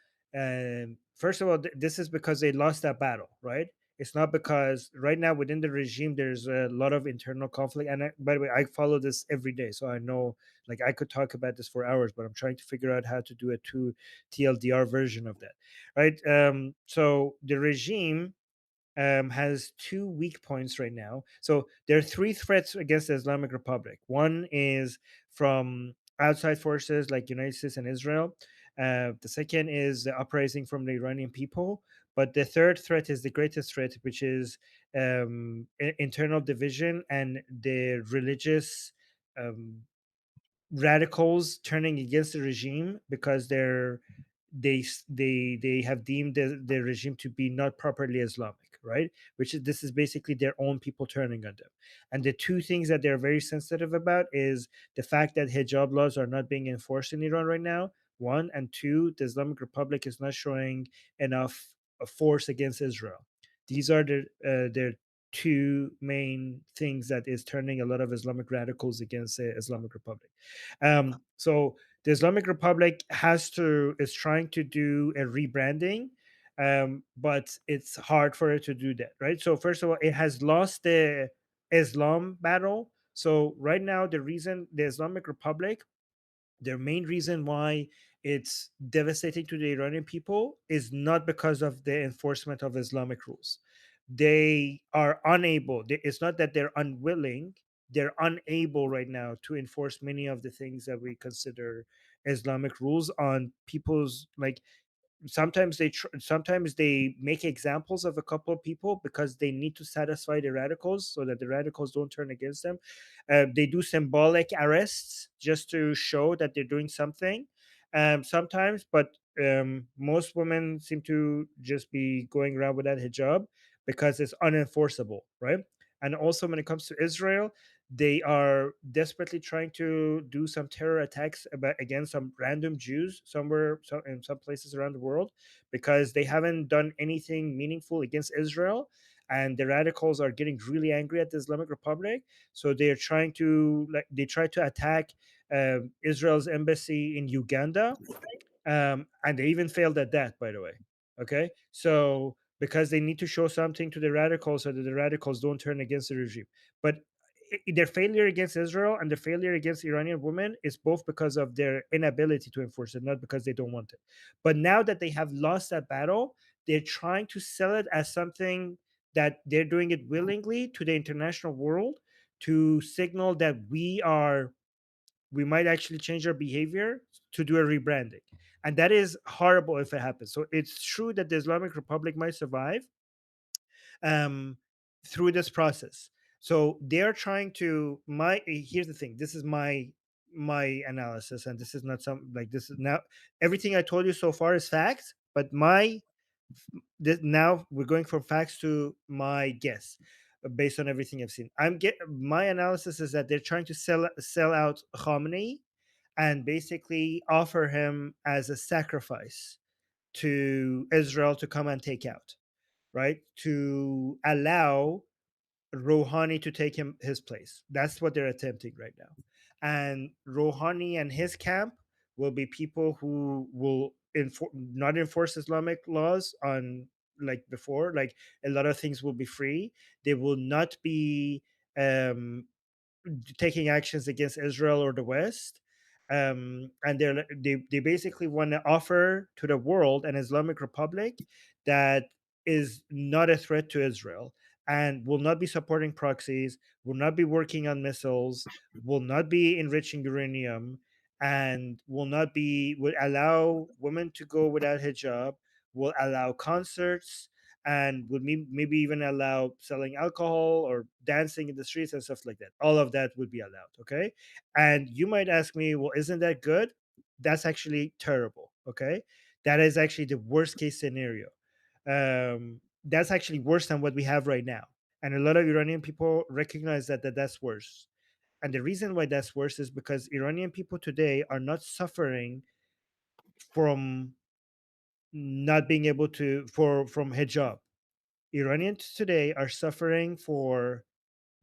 first of all, this is because they lost that battle, right? It's not because right now within the regime there's a lot of internal conflict. And by the way, I follow this every day, so I know, like, I could talk about this for hours, but I'm trying to figure out how to do a two TLDR version of that, right? So the regime has two weak points right now. So there are three threats against the Islamic Republic. One is from outside forces like United States and Israel. The second is the uprising from the Iranian people. But the third threat is the greatest threat, which is internal division and the religious um, radicals turning against the regime because they have deemed the regime to be not properly Islamic, right? Which is, this is basically their own people turning on them. And the two things that they're very sensitive about is the fact that hijab laws are not being enforced in Iran right now, one, and two, the Islamic Republic is not showing enough force against Israel. These are the two main things that is turning a lot of Islamic radicals against the Islamic Republic. So the Islamic Republic is trying to do a rebranding, but it's hard for it to do that, right? So first of all, it has lost the Islam battle. So right now, the reason the Islamic Republic, their main reason why it's devastating to the Iranian people is not because of the enforcement of Islamic rules. They are unable. It's not that they're unwilling. They're unable right now to enforce many of the things that we consider Islamic rules on people's, like, sometimes they make examples of a couple of people because they need to satisfy the radicals so that the radicals don't turn against them. They do symbolic arrests just to show that they're doing something sometimes, but most women seem to just be going around without hijab because it's unenforceable, right? And also when it comes to Israel, they are desperately trying to do some terror attacks against some random Jews in some places around the world because they haven't done anything meaningful against Israel, and the radicals are getting really angry at the Islamic Republic. So they're trying to, like, they try to attack Israel's embassy in Uganda, and they even failed at that, by the way. Okay, so because they need to show something to the radicals so that the radicals don't turn against the regime. But their failure against Israel and the failure against Iranian women is both because of their inability to enforce it, not because they don't want it. But now that they have lost that battle, they're trying to sell it as something that they're doing it willingly to the international world to signal that we might actually change our behavior to do a rebranding. And that is horrible if it happens. So it's true that the Islamic Republic might survive um, through this process. So they're trying to here's the thing. This is my analysis, and this is not some, like, this is now everything I told you so far is facts, but now we're going from facts to my guess based on everything I've seen. My analysis is that they're trying to sell out Khamenei and basically offer him as a sacrifice to Israel to come and take out, right? To allow Rouhani to take his place. That's what they're attempting right now. And Rouhani and his camp will be people who will not enforce Islamic laws on, like before. Like, a lot of things will be free. They will not be um, taking actions against Israel or the West. And they basically want to offer to the world an Islamic Republic that is not a threat to Israel and will not be supporting proxies, will not be working on missiles, will not be enriching uranium, and would allow women to go without hijab, will allow concerts, and would maybe even allow selling alcohol or dancing in the streets and stuff like that. All of that would be allowed. Okay. And you might ask me, well, isn't that good? That's actually terrible. Okay. That is actually the worst case scenario. That's actually worse than what we have right now. And a lot of Iranian people recognize that that's worse. And the reason why that's worse is because Iranian people today are not suffering from not being able to from hijab. Iranians today are suffering for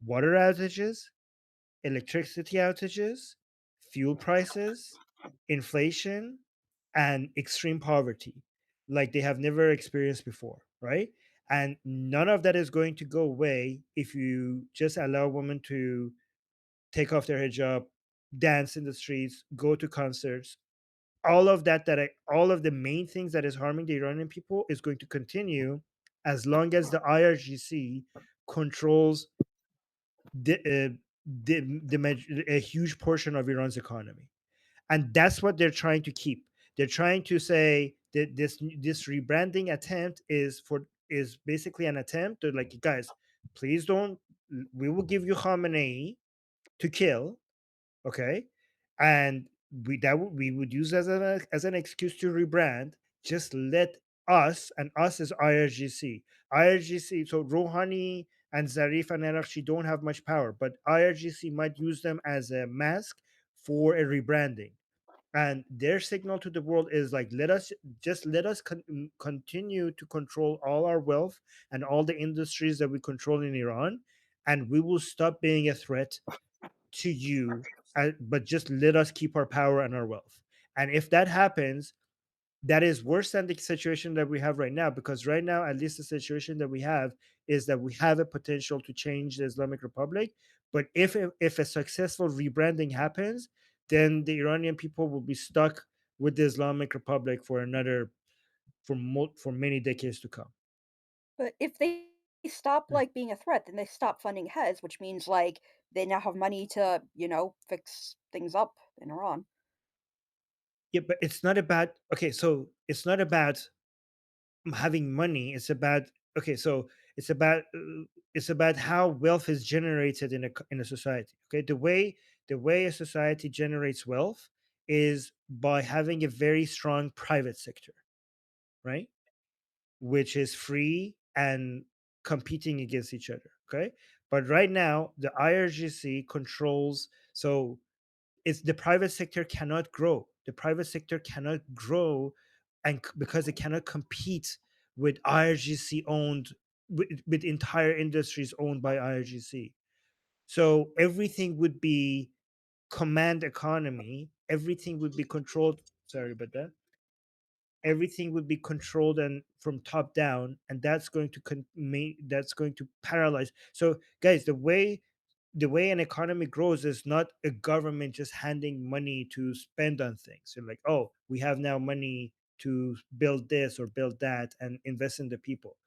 water outages, electricity outages, fuel prices, inflation, and extreme poverty like they have never experienced before, right? And none of that is going to go away if you just allow women to take off their hijab, dance in the streets, go to concerts. All of that, all of the main things that is harming the Iranian people is going to continue as long as the IRGC controls the, a huge portion of Iran's economy, and that's what they're trying to keep. They're trying to say that this rebranding attempt is basically an attempt to, like, guys, please don't. We will give you Khamenei to kill, okay, and we would use as an excuse to rebrand. Just let us, and us is IRGC. So Rouhani and Zarif and Arakshi don't have much power, but IRGC might use them as a mask for a rebranding. And their signal to the world is like, let us continue to control all our wealth and all the industries that we control in Iran, and we will stop being a threat to you, but just let us keep our power and our wealth. And if that happens, that is worse than the situation that we have right now, because right now, at least the situation that we have is that we have a potential to change the Islamic Republic. But if a successful rebranding happens, then the Iranian people will be stuck with the Islamic Republic for for many decades to come. But if they stop like being a threat, then they stop funding Hez, which means like they now have money to, fix things up in Iran. Yeah, but it's not about, okay, so it's not about having money. It's about, okay, so it's about how wealth is generated in a society. Okay, the way a society generates wealth is by having a very strong private sector, right? Which is free and competing against each other. Okay, but right now the IRGC controls, so it's the private sector cannot grow. The private sector cannot grow, and because it cannot compete with IRGC owned, with entire industries owned by IRGC. So everything would be command economy. Everything would be controlled. Sorry about that. Everything would be controlled and from top down, and that's going to that's going to paralyze. So guys, the way an economy grows is not a government just handing money to spend on things. So like, oh, we have now money to build this or build that and invest in the people.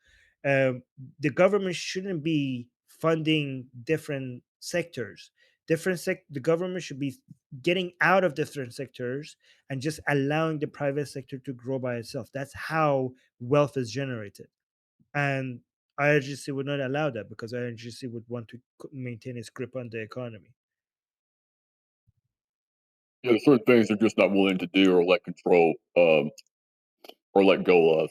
The government shouldn't be funding different sectors. The government should be getting out of different sectors and just allowing the private sector to grow by itself. That's how wealth is generated. And IRGC would not allow that because IRGC would want to maintain its grip on the economy. Yeah, there's certain things they're just not willing to do or let control or let go of.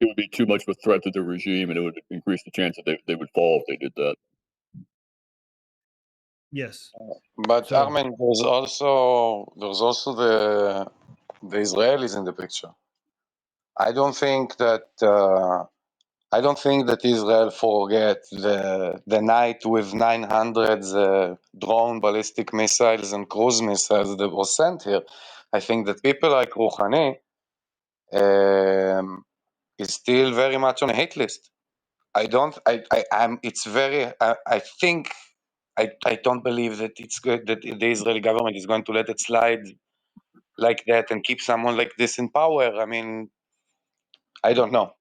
It would be too much of a threat to the regime, and it would increase the chance that they would fall if they did that. Yes. But So Armin, there's also the Israelis in the picture. I don't think that Israel forget the night with 900 drone ballistic missiles and cruise missiles that was sent here. I think that people like Rouhani is still very much on a hate list. I don't believe that it's good that the Israeli government is going to let it slide like that and keep someone like this in power. I mean, I don't know.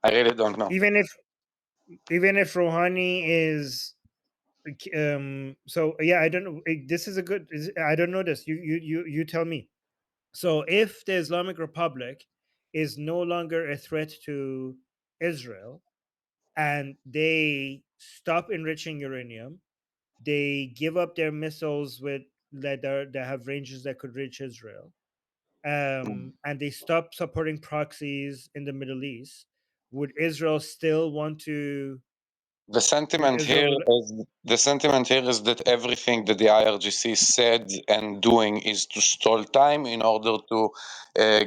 I really don't know. even if Rouhani is so yeah, I don't know. This is a good. I don't know this. You tell me. So if the Islamic Republic is no longer a threat to Israel, and they stop enriching uranium, they give up their missiles that have ranges that could reach Israel, and they stop supporting proxies in the Middle East, would Israel still want to The sentiment here is that everything that the IRGC said and doing is to stall time in order to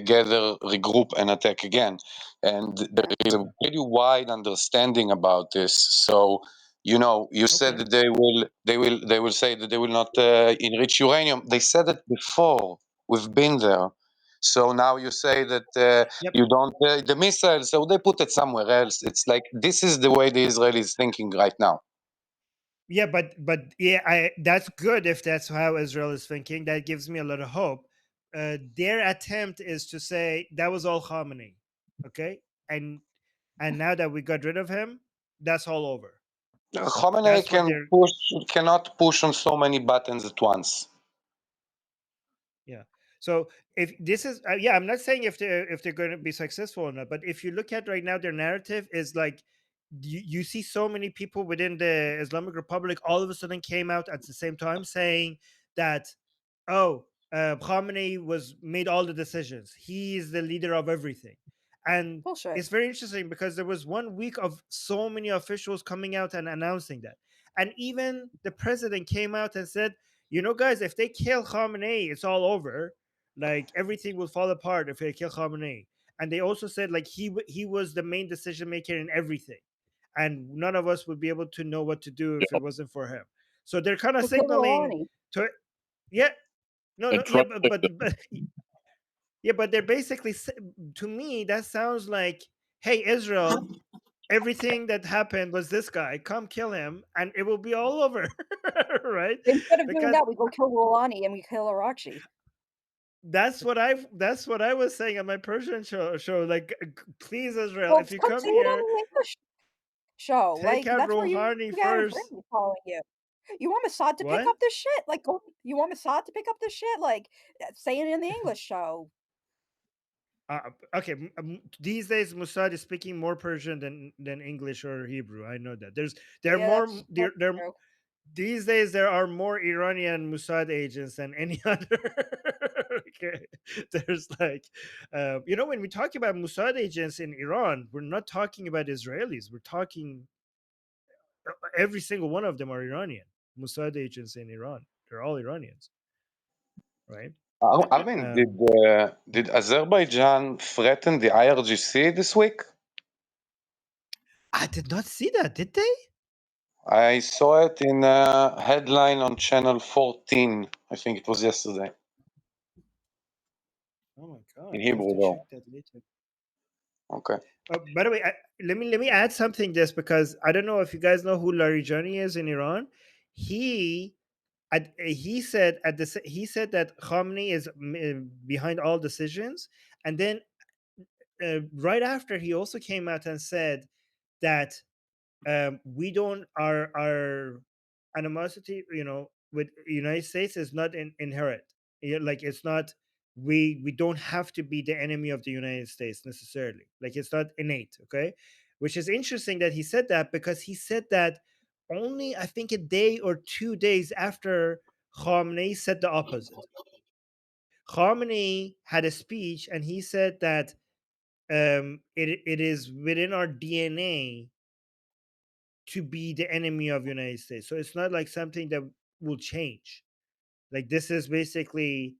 gather, regroup, and attack again. And there is a pretty wide understanding about this. So, you said that they will say that they will not enrich uranium. They said it before. We've been there. So now you say that you don't the missiles, so they put it somewhere else. It's like this is the way the Israelis thinking right now. Yeah, but that's good if that's how Israel is thinking. That gives me a lot of hope. Their attempt is to say that was all Khamenei, okay, and now that we got rid of him, that's all over. Khamenei cannot push on so many buttons at once. Yeah. So if this is, I'm not saying if they're going to be successful or not, but if you look at right now, their narrative is like you see so many people within the Islamic Republic all of a sudden came out at the same time saying that, Khamenei made all the decisions. He is the leader of everything. And Bullshit. It's very interesting because there was 1 week of so many officials coming out and announcing that. And even the president came out and said, guys, if they kill Khamenei, it's all over. Like everything will fall apart if they kill Khamenei. And they also said like he was the main decision maker in everything, and none of us would be able to know what to do if it wasn't for him. So they're kind of signaling to, but they're basically, to me, that sounds like, hey, Israel, everything that happened was this guy. Come kill him, and it will be all over, right? Instead of doing that, we go kill Rouhani and we kill IRGC. That's what I was saying on my Persian show. Like, please, Israel, if you come here, on the English show, take out that's Rouhani where you first. Following you. You want Mossad to pick up this shit? Like, you want Mossad to pick up this shit? Like, saying it in the English show. Okay, these days Mossad is speaking more Persian than English or Hebrew. I know that. These days there are more Iranian Mossad agents than any other. Okay. There's like, when we talk about Mossad agents in Iran, we're not talking about Israelis. We're talking, every single one of them are Iranian. Mossad agents in Iran, they're all Iranians, right? Armin, did Azerbaijan threaten the IRGC this week? I did not see that. Did they? I saw it in a headline on channel 14. I think it was yesterday. Oh my god! In Hebrew, though. Check that later. Okay. By the way, let me add something this, because I don't know if you guys know who Larijani is in Iran. He said that Khamenei is behind all decisions, and then right after he also came out and said that we don't our animosity, with United States is not inherent. Like it's not, we don't have to be the enemy of the United States necessarily. Like it's not innate, okay? Which is interesting that he said that, because he said that only, I think, a day or 2 days after Khamenei said the opposite. Khamenei had a speech and he said that it is within our DNA to be the enemy of United States. So it's not like something that will change. Like this is basically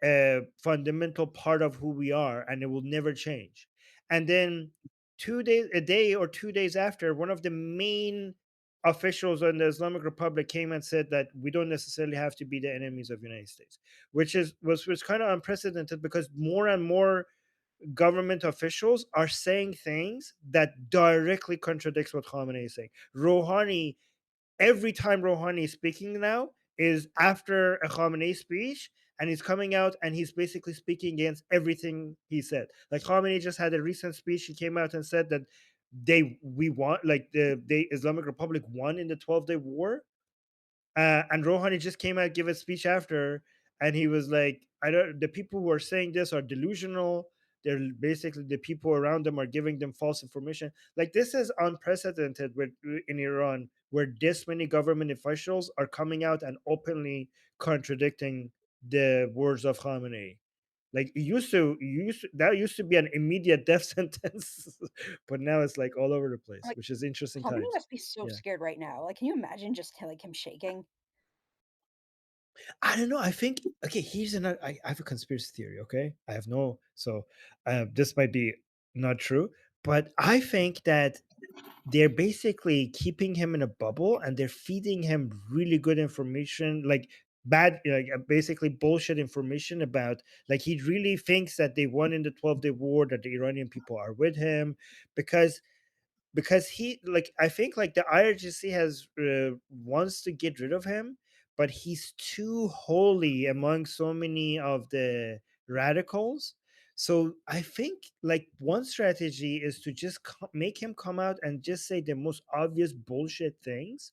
a fundamental part of who we are, and it will never change. And then a day or 2 days after, one of the main officials in the Islamic Republic came and said that we don't necessarily have to be the enemies of United States, which was kind of unprecedented, because more and more government officials are saying things that directly contradicts what Khamenei is saying. Rouhani, every time Rouhani is speaking now, is after a Khamenei speech, and he's coming out and he's basically speaking against everything he said. Like Khamenei just had a recent speech. He came out and said that the Islamic Republic won in the 12-day war. And Rouhani just came out, give a speech after, and he was like, the people who are saying this are delusional. They're basically, the people around them are giving them false information. Like this is unprecedented in Iran, where this many government officials are coming out and openly contradicting the words of Khamenei. Like that used to be an immediate death sentence, but now it's like all over the place, Like, which is interesting Khamenei times. must be so Yeah. scared right now. Like, can you imagine just like him shaking? I don't know. I think okay. Here's another. I have a conspiracy theory. Okay, I have no. So this might be not true, but I think that they're basically keeping him in a bubble and they're feeding him really good information, like basically bullshit information about, like, he really thinks that they won in the 12-day war, that the Iranian people are with him, because he, like, I think like the IRGC has wants to get rid of him, but he's too holy among so many of the radicals. So I think like one strategy is to just make him come out and just say the most obvious bullshit things,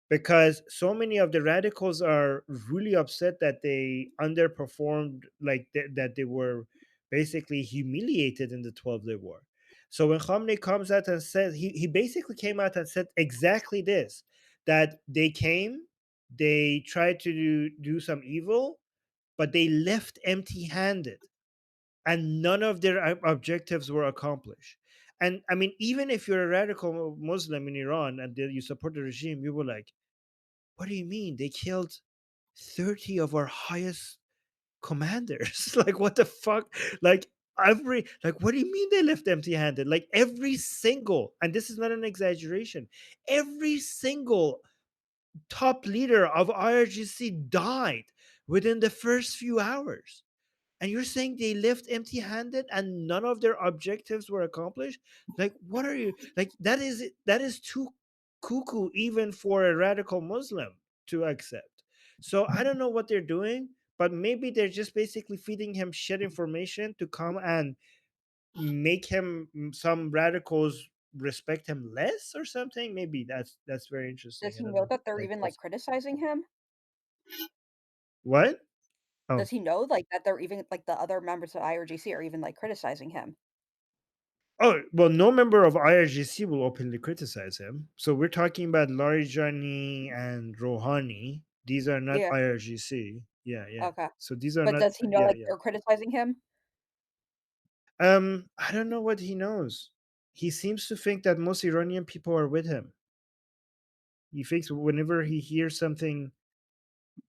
because so many of the radicals are really upset that they underperformed, like that they were basically humiliated in the 12-day war. So when Khamenei comes out and says, he basically came out and said exactly this, that they came, they tried to do some evil, but they left empty handed and none of their objectives were accomplished. And I mean, even if you're a radical Muslim in Iran and you support the regime, you were like, what do you mean? They killed 30 of our highest commanders. Like, what the fuck? Like, what do you mean they left empty handed? Like, every single, and this is not an exaggeration, every single top leader of IRGC died within the first few hours. And you're saying they left empty handed and none of their objectives were accomplished? Like, what are you, like, that is too cuckoo even for a radical Muslim to accept. So I don't know what they're doing, but maybe they're just basically feeding him shit information to come and make him, some radicals respect him less or something. Maybe that's very interesting. Does I he don't know know. that they're Like, even like that's criticizing him? what? Oh. Does he know like that they're even like the other members of IRGC are even like criticizing him? Oh, well, no member of IRGC will openly criticize him. So we're talking about Larijani and Rouhani. These are not Yeah. IRGC. Yeah, yeah. Okay. So these are But not, does he know yeah, like yeah. they're criticizing him? I don't know what he knows. He seems to think that most Iranian people are with him. He thinks whenever he hears something,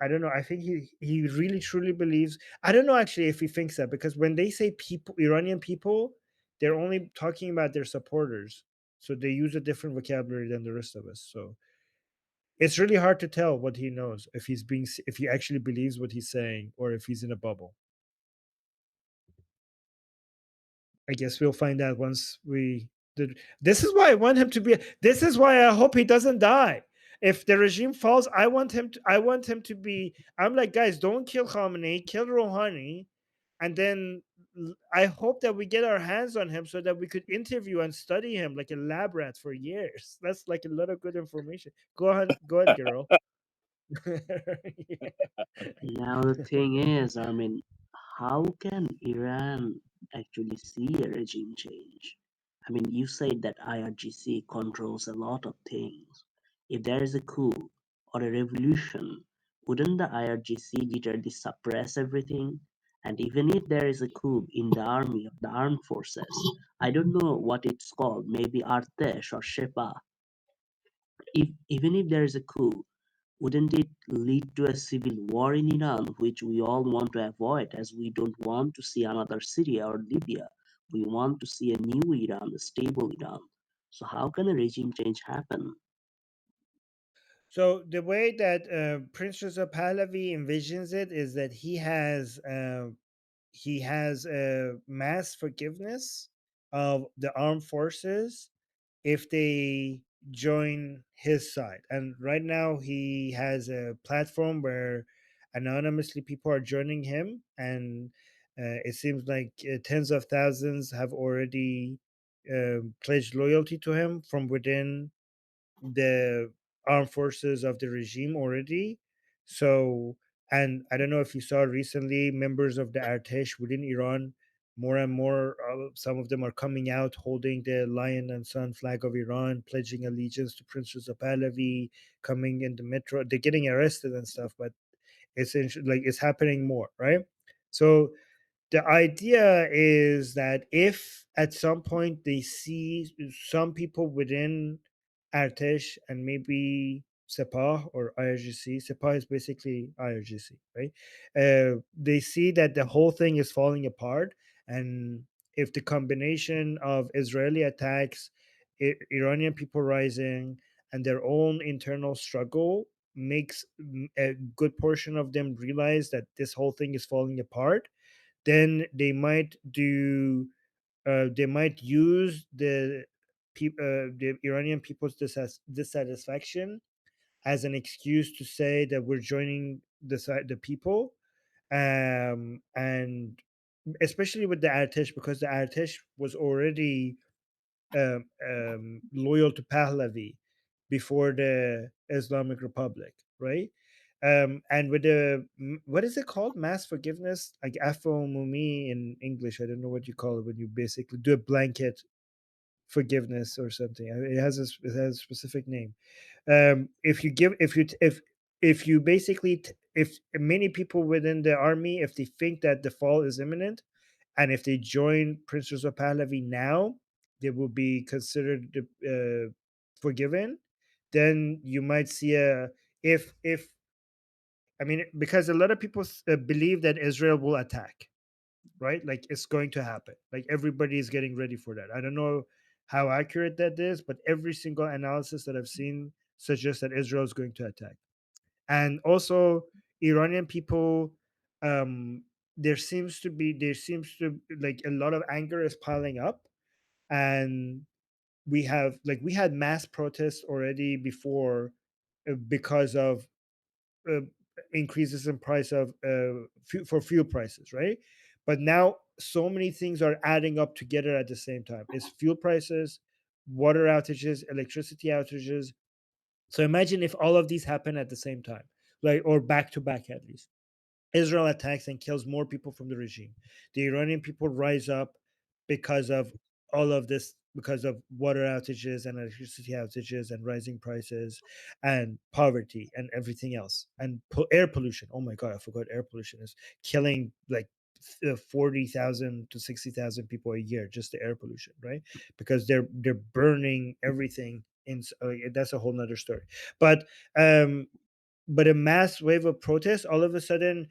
I don't know. I think he really truly believes. I don't know actually if he thinks that, because when they say people, Iranian people, they're only talking about their supporters. So they use a different vocabulary than the rest of us. So it's really hard to tell what he knows, if if he actually believes what he's saying or if he's in a bubble. I guess we'll find out once we did. This is why I want him to be. This is why I hope he doesn't die. If the regime falls, I want him to. I want him to be. I'm like, guys, don't kill Khamenei, kill Rouhani, and then I hope that we get our hands on him so that we could interview and study him like a lab rat for years. That's like a lot of good information. Go ahead, girl. Yeah. Now the thing is, I mean, how can Iran actually see a regime change? I mean, you said that IRGC controls a lot of things. If there is a coup or a revolution, wouldn't the IRGC literally suppress everything? And even if there is a coup in the army of the armed forces, I don't know what it's called, maybe Artesh or Shepa. Even if there is a coup, wouldn't it lead to a civil war in Iran, which we all want to avoid, as we don't want to see another Syria or Libya? We want to see a new Iran, a stable Iran. So how can a regime change happen? So the way that Prince Reza Pahlavi envisions it is that he has a mass forgiveness of the armed forces if they join his side. And right now he has a platform where anonymously people are joining him, and it seems like tens of thousands have already pledged loyalty to him from within the armed forces of the regime already. So, and I don't know if you saw recently, members of the Artesh within Iran, more and more, some of them are coming out holding the lion and sun flag of Iran, pledging allegiance to Prince Reza Pahlavi, coming in the metro. They're getting arrested and stuff, but it's like it's happening more, right? So the idea is that if at some point they see some people within Artesh and maybe Sepah or IRGC, Sepah is basically IRGC, right? They see that the whole thing is falling apart, and if the combination of Israeli attacks, Iranian people rising, and their own internal struggle makes a good portion of them realize that this whole thing is falling apart, then they might use the Iranian people's dissatisfaction as an excuse to say that we're joining the people, and especially with the Artesh, because the Artesh was already loyal to Pahlavi before the Islamic Republic, right? And with the what is it called, mass forgiveness, like afo mumi in English, I don't know what you call it when you basically do a blanket forgiveness or something. It has a specific name. If you give if you basically if many people within the army, if they think that the fall is imminent, and if they join Prince Reza Pahlavi now, they will be considered forgiven. Then you might see a if I mean, because a lot of people believe that Israel will attack, right? Like it's going to happen. Like everybody is getting ready for that. I don't know how accurate that is, but every single analysis that I've seen suggests that Israel is going to attack. And also, Iranian people, there seems to like a lot of anger is piling up, and we had mass protests already before because of uh, increases in price of for fuel prices, right? But now so many things are adding up together at the same time. It's fuel prices, water outages, electricity outages. So imagine if all of these happen at the same time, like or back to back at least. Israel attacks and kills more people from the regime. The Iranian people rise up because of all of this, because of water outages and electricity outages and rising prices and poverty and everything else. And air pollution. Oh my God, I forgot air pollution is killing like 40,000 to 60,000 people a year, just the air pollution, right? Because they're burning everything in. That's a whole nother story. Um, but a mass wave of protest, all of a sudden,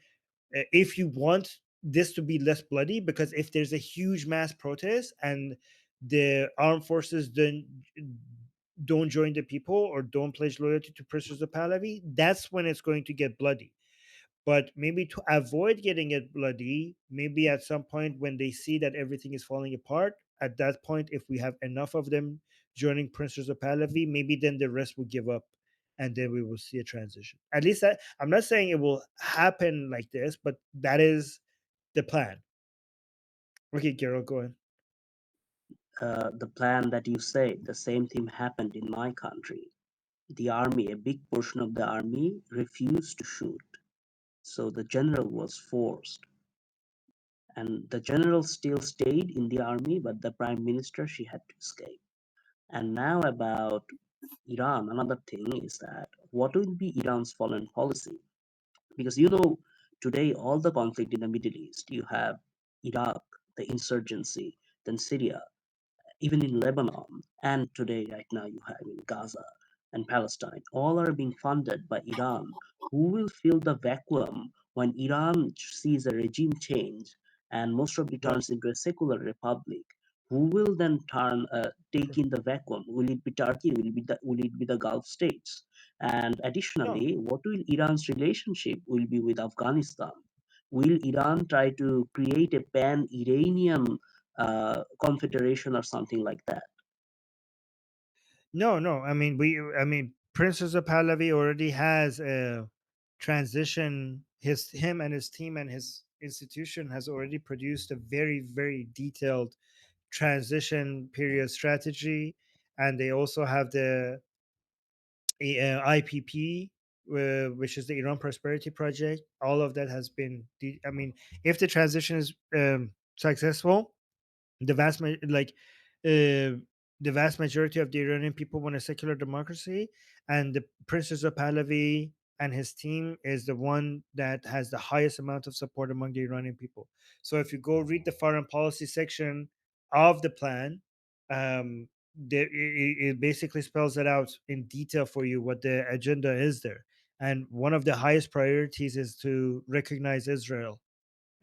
if you want this to be less bloody, because if there's a huge mass protest and the armed forces don't join the people or don't pledge loyalty to Prince of Pahlavi, that's when it's going to get bloody. But maybe to avoid getting it bloody, maybe at some point when they see that everything is falling apart, at that point, if we have enough of them joining Prince of Pahlavi, maybe then the rest will give up, and then we will see a transition. At least I'm not saying it will happen like this, but that is the plan. Okay, Carol, go ahead. The plan that you say, the same thing happened in my country. The army, a big portion of the army refused to shoot. So the general was forced. And the general still stayed in the army, but the prime minister, she had to escape. And now about Iran, another thing is that what will be Iran's foreign policy? Because today all the conflict in the Middle East, you have Iraq, the insurgency, then Syria, even in Lebanon, and today, right now, you have in Gaza and Palestine, all are being funded by Iran. Who will fill the vacuum when Iran sees a regime change and most of it turns into a secular republic? Who will then take in the vacuum? Will it be Turkey? Will it be the Gulf states? And No, additionally, what will Iran's relationship will be with Afghanistan? Will Iran try to create a pan-Iranian confederation or something like that? no. I mean, Princess of Pahlavi already has a transition. Him and his team and his institution has already produced a very detailed transition period strategy, and they also have the IPP, which is the Iran Prosperity Project. All of that has been. I mean, if the transition is successful, the uh, the vast majority of the Iranian people want a secular democracy, and the Princess of Pahlavi and his team is the one that has the highest amount of support among the Iranian people. So if you go read the foreign policy section of the plan, it basically spells it out in detail for you what the agenda is there. And one of the highest priorities is to recognize Israel.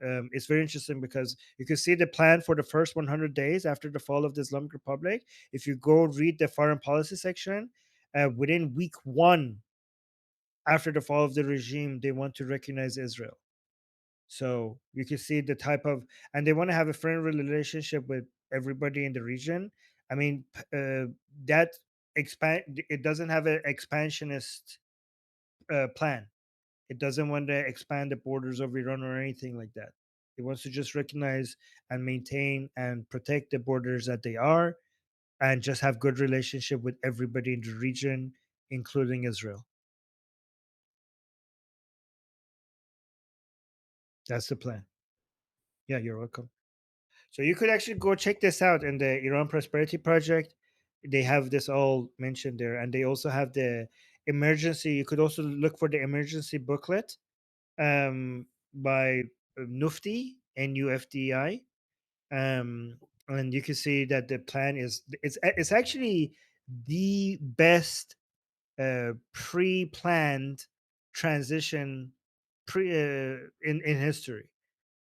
It's very interesting because you can see the plan for the first 100 days after the fall of the Islamic Republic. If you go read the foreign policy section, within week one after the fall of the regime, they want to recognize Israel. So you can see the type of, and they want to have a friendly relationship with everybody in the region. I mean, that it doesn't have an expansionist plan. It doesn't want to expand the borders of Iran or anything like that. It wants to just recognize and maintain and protect the borders that they are, and just have good relationship with everybody in the region, including Israel. That's the plan. Yeah, you're welcome. So you could actually go check this out in the Iran Prosperity Project. They have this all mentioned there, and they also have the emergency. You could also look for the emergency booklet by Nufti, Nufdi, and you can see that the plan is it's actually the best pre-planned transition in history.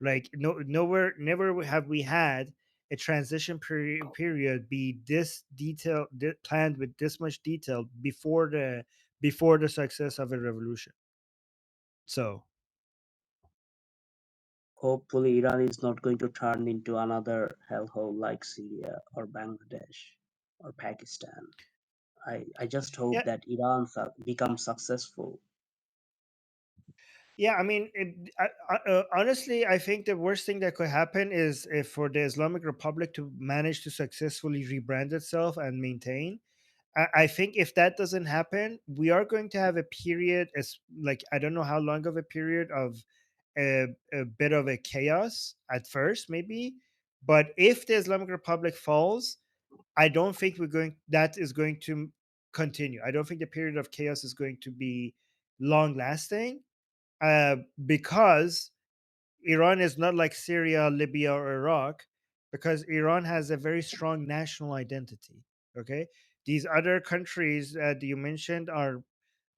Like nowhere, never have we had a transition period be this detailed, planned with this much detail before the success of a revolution. So Hopefully, Iran is not going to turn into another hellhole like Syria or Bangladesh or Pakistan. I just hope yeah, that Iran becomes successful. yeah. I mean, honestly, I think the worst thing that could happen is if for the Islamic Republic to manage to successfully rebrand itself and maintain. I think if that doesn't happen, we are going to have a period, as like I don't know how long of a period of a bit of a chaos at first, maybe. But if the Islamic Republic falls, I don't think that is going to continue. I don't think the period of chaos is going to be long lasting, because Iran is not like Syria, Libya, or Iraq, because Iran has a very strong national identity. Okay, these other countries that you mentioned are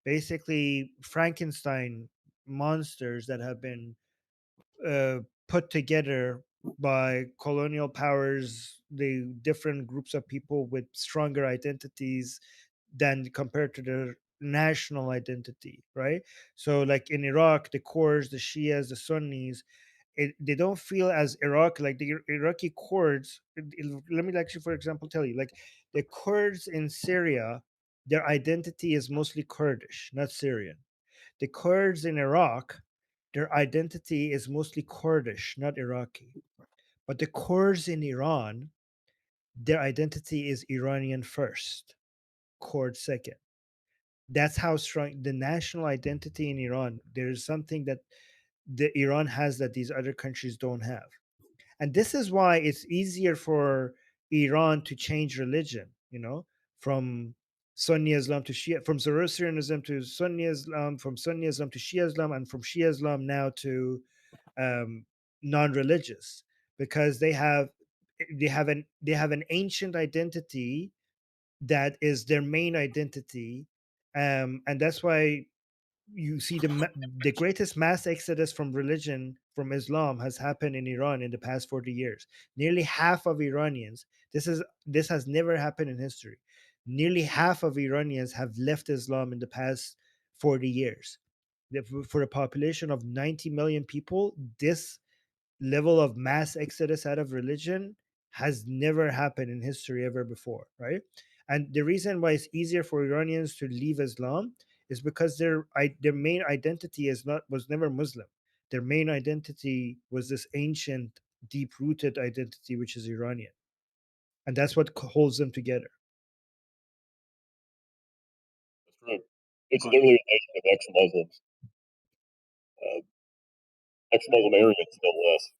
basically Frankenstein monsters that have been uh, put together by colonial powers, the different groups of people with stronger identities than compared to their national identity, right? So, like in Iraq, the Kurds, the Shias, the Sunnis, they don't feel as Iraq, like the Iraqi Kurds. Let me actually, for example, tell you, like the Kurds in Syria, their identity is mostly Kurdish, not Syrian. The Kurds in Iraq, their identity is mostly Kurdish, not Iraqi. But the Kurds in Iran, their identity is Iranian first, Kurd second. That's how strong the national identity in Iran. There is something that the Iran has that these other countries don't have. And this is why it's easier for Iran to change religion, from Sunni Islam to Shia, from Zoroastrianism to Sunni Islam, from Sunni Islam to Shia Islam, and from Shia Islam now to non-religious, because they have an ancient identity that is their main identity, and that's why you see the greatest mass exodus from religion from Islam has happened in Iran in the past 40 years. Nearly half of Iranians, this has never happened in history. Nearly half of Iranians have left Islam in the past 40 years. For a population of 90 million people, this level of mass exodus out of religion has never happened in history ever before, right? And the reason why it's easier for Iranians to leave Islam is because their main identity was never Muslim. Their main identity was this ancient, deep-rooted identity, which is Iranian, and that's what holds them together. That's true. It's literally a nation of ex-Muslims, ex-Muslim Aryans, no less.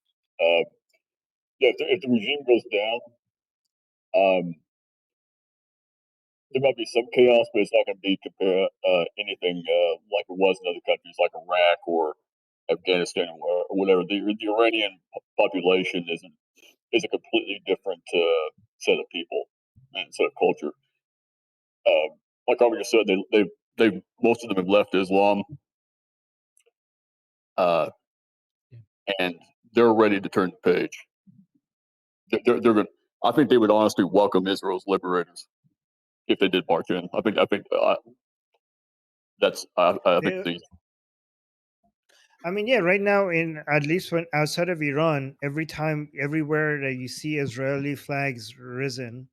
Yeah, if the regime goes down, there might be some chaos, but it's not going to be anything like it was in other countries like Iraq or Afghanistan or whatever. The Iranian population is a completely different set of people and set of culture. Like Armin just said, they most of them have left Islam, and they're ready to turn the page. They're going. I think they would honestly welcome Israel's liberators if they did march in. I think that's I think the. I mean, yeah, right now, in at least when outside of Iran, everywhere that you see Israeli flags risen,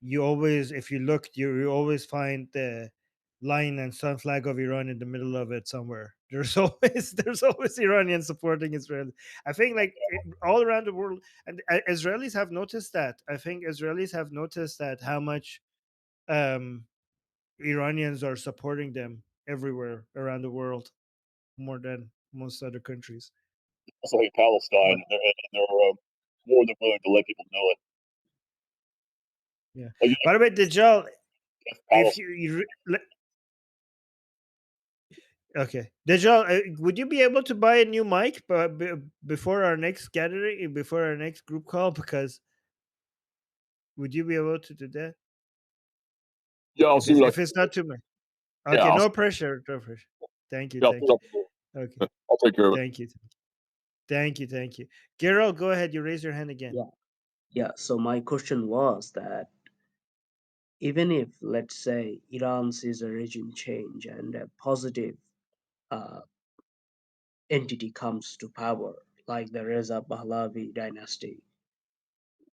you always, if you look, you always find the lion and sun flag of Iran in the middle of it somewhere. There's always Iranians supporting Israel. I think all around the world, and Israelis have noticed that. I think Israelis have noticed that how much Iranians are supporting them everywhere around the world, more than most other countries. Also hate Palestine, and they're more than willing to let people know it. Yeah. Like, By the way, Dajjal, if you okay, Dajjal, would you be able to buy a new mic before our next gathering, before our next group call? Because would you be able to do that? Yeah, I'll see what if it's not too much. Okay, Yeah, no pressure. No pressure. Thank you. Yeah, Thank you. Okay. I'll take care of it. Thank you. Thank you. Thank you. Gero, go ahead. You raise your hand again. Yeah. So my question was that even if, let's say, Iran sees a regime change and a positive uh, entity comes to power, like the Reza Pahlavi dynasty,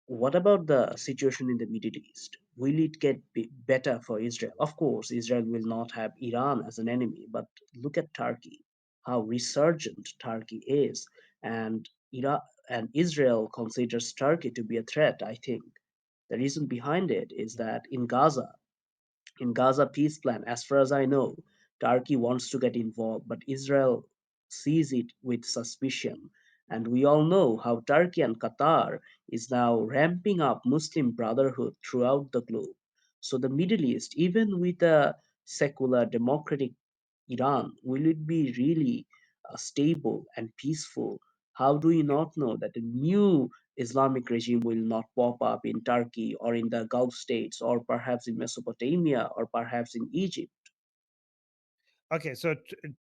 what about the situation in the Middle East? Will it get better for Israel? Of course, Israel will not have Iran as an enemy, but look at Turkey, how resurgent Turkey is, and Iraq and Israel considers Turkey to be a threat. I think the reason behind it is that in Gaza peace plan, as far as I know, Turkey wants to get involved, but Israel sees it with suspicion. And we all know how Turkey and Qatar is now ramping up Muslim Brotherhood throughout the globe. So the Middle East, even with a secular democratic Iran, will it be really stable and peaceful? How do we not know that a new Islamic regime will not pop up in Turkey or in the Gulf states or perhaps in Mesopotamia or perhaps in Egypt? Okay, so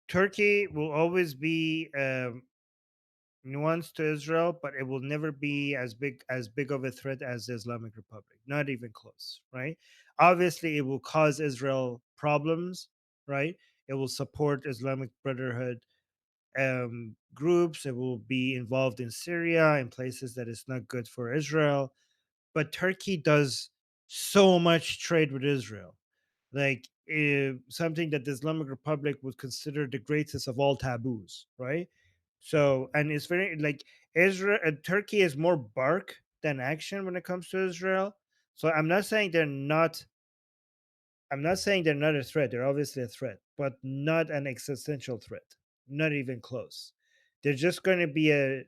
Turkey will always be nuanced to Israel, but it will never be as big of a threat as the Islamic Republic. Not even close, right? Obviously, it will cause Israel problems, right? It will support Islamic Brotherhood groups. It will be involved in Syria in places that is not good for Israel. But Turkey does so much trade with Israel, like something that the Islamic Republic would consider the greatest of all taboos, right? So, and it's very like Israel, Turkey is more bark than action when it comes to Israel. So I'm not saying they're not. I'm not saying they're not a threat. They're obviously a threat, but not an existential threat. Not even close. They're just going to be a.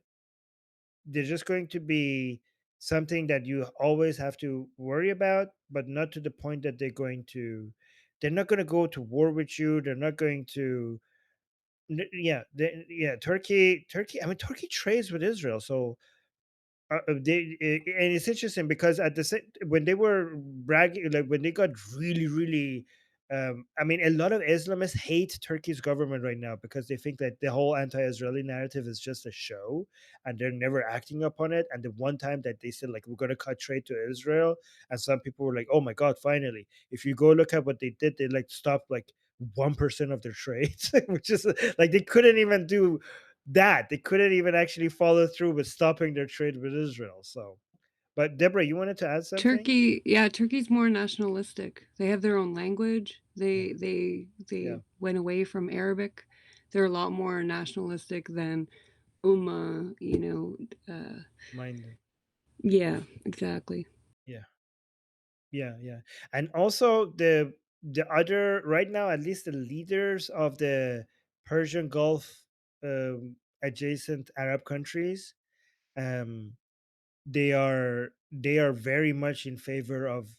They're just going to be something that you always have to worry about, but not to the point that they're not going to go to war with you. They're not going to Turkey, I mean, Turkey trades with Israel, so and it's interesting because at the same, when they were bragging, like when they got really I mean, a lot of Islamists hate Turkey's government right now because they think that the whole anti-Israeli narrative is just a show and they're never acting upon it. And the one time that they said like we're going to cut trade to Israel, and some people were like, oh my god, finally. If you go look at what they did, they like stopped like 1% of their trades, which is like they couldn't even do that. They couldn't even actually follow through with stopping their trade with Israel. So, but Deborah, you wanted to add something? Turkey's more nationalistic. They have their own language. They went away from Arabic. They're a lot more nationalistic than Ummah, Minded. Yeah, exactly. Yeah. And also the other right now, at least the leaders of the Persian Gulf adjacent Arab countries, they are very much in favor of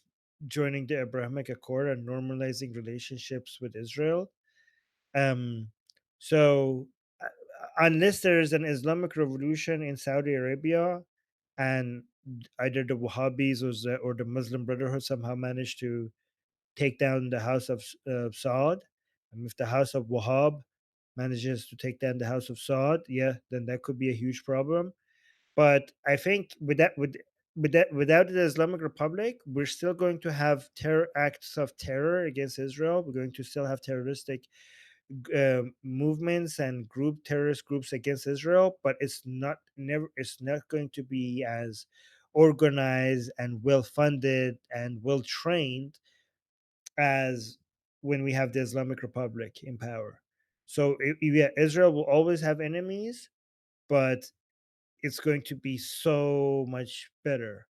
joining the Abrahamic Accord and normalizing relationships with Israel. So unless there is an Islamic revolution in Saudi Arabia, and either the Wahhabis or the Muslim Brotherhood somehow manage to take down the house of Saud, and if the house of Wahhab manages to take down the house of Saud, yeah, then that could be a huge problem. But I think without the Islamic Republic, we're still going to have acts of terror against Israel. We're going to still have terroristic movements and terrorist groups against Israel, but it's not going to be as organized and well funded and well trained as when we have the Islamic Republic in power. So yeah, Israel will always have enemies, but it's going to be so much better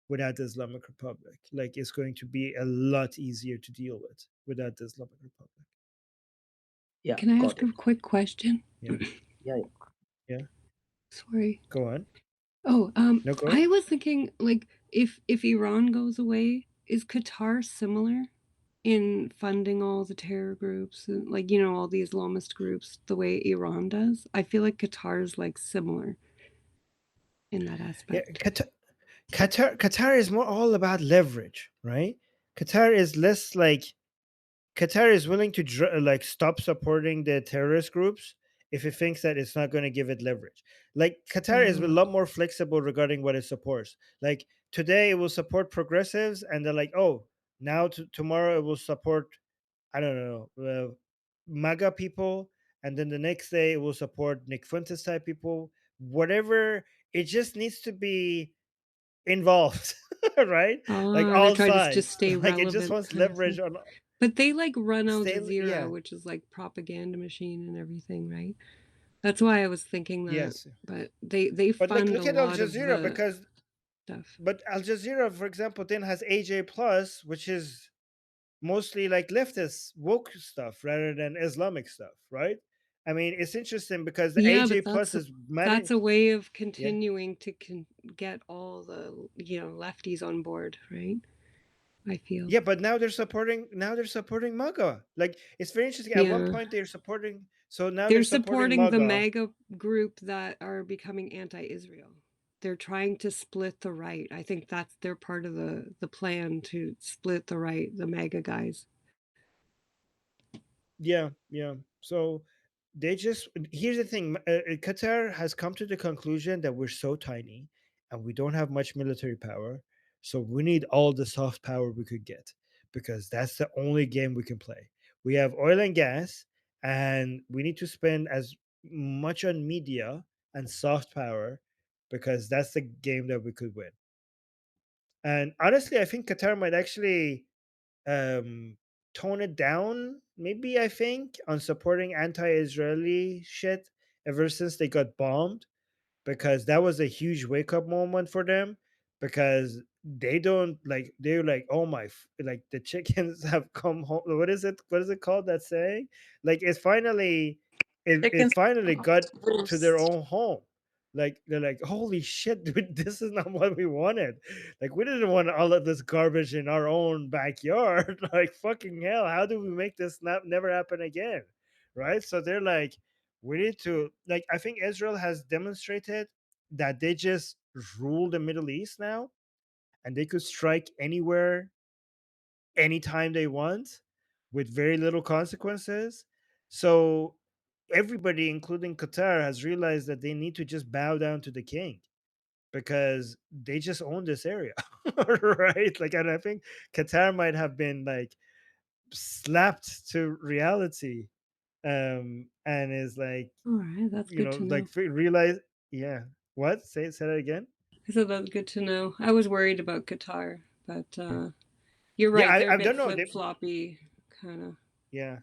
without the Islamic Republic. Like, it's going to be a lot easier to deal with without the Islamic Republic. Yeah, Can I got ask it. a quick question? Yeah. Yeah. Sorry. Go on. Oh, No, go I on. was thinking, like, if Iran goes away, is Qatar similar in funding all the terror groups and, like, you know, all the Islamist groups the way Iran does? I feel like Qatar is like similar in that Yeah, aspect. Qatar is more all about leverage, right? Qatar is less like Qatar is willing to like stop supporting the terrorist groups if it thinks that it's not going to give it leverage. Like, Qatar is a lot more flexible regarding what it supports. Like, today it will support progressives, and they're like, oh, now tomorrow it will support, I don't know, MAGA people, and then the next day it will support Nick Fuentes type people. Whatever, it just needs to be involved, right? Like, They all try to sides. just stay Like, it just relevant wants kind of leverage thing. on. But they like run Al Jazeera, Yeah. which is like propaganda machine and everything, right? That's why I was thinking that. Yes. But they But fund look a at Al lot of Jazeera, the because stuff. but Al Jazeera, for example, then has AJ Plus, which is mostly like leftist woke stuff rather than Islamic stuff, right? I mean, it's interesting because the Yeah, AJ but Plus is that's a way of continuing to get all the, you know, lefties on board, right? I feel. Yeah, but now they're supporting MAGA. Like, it's very interesting. At one point they're supporting, so now they're supporting the MAGA. MAGA group that are becoming anti-Israel. They're trying to split the right. I think that's their part of the plan, to split the right, the MAGA guys. Yeah. So here's the thing. Qatar has come to the conclusion that we're so tiny and we don't have much military power, so we need all the soft power we could get, because that's the only game we can play. We have oil and gas, and we need to spend as much on media and soft power, because that's the game that we could win. And honestly, I think Qatar might actually tone it down, maybe, I think, on supporting anti-Israeli shit ever since they got bombed, because that was a huge wake-up moment for them, because they don't like, they're like, oh my like, the chickens have come home. What is it called, that saying? Like, it finally got to their own home. Like, they're like, holy shit, dude, this is not what we wanted. Like, we didn't want all of this garbage in our own backyard. Like, fucking hell, how do we make this never happen again? Right? So they're like, we need to, like, I think Israel has demonstrated that they just rule the Middle East now, and they could strike anywhere, anytime they want, with very little consequences. So everybody, including Qatar, has realized that they need to just bow down to the king, because they just own this area. Right? Like, and I think Qatar might have been like slapped to reality, and is like, all right, that's good to know. Like, realize. Yeah. What? Say that again. I said that's good to know. I was worried about Qatar, but you're right. Yeah, they're a bit don't know. flip-floppy kind of. Yeah.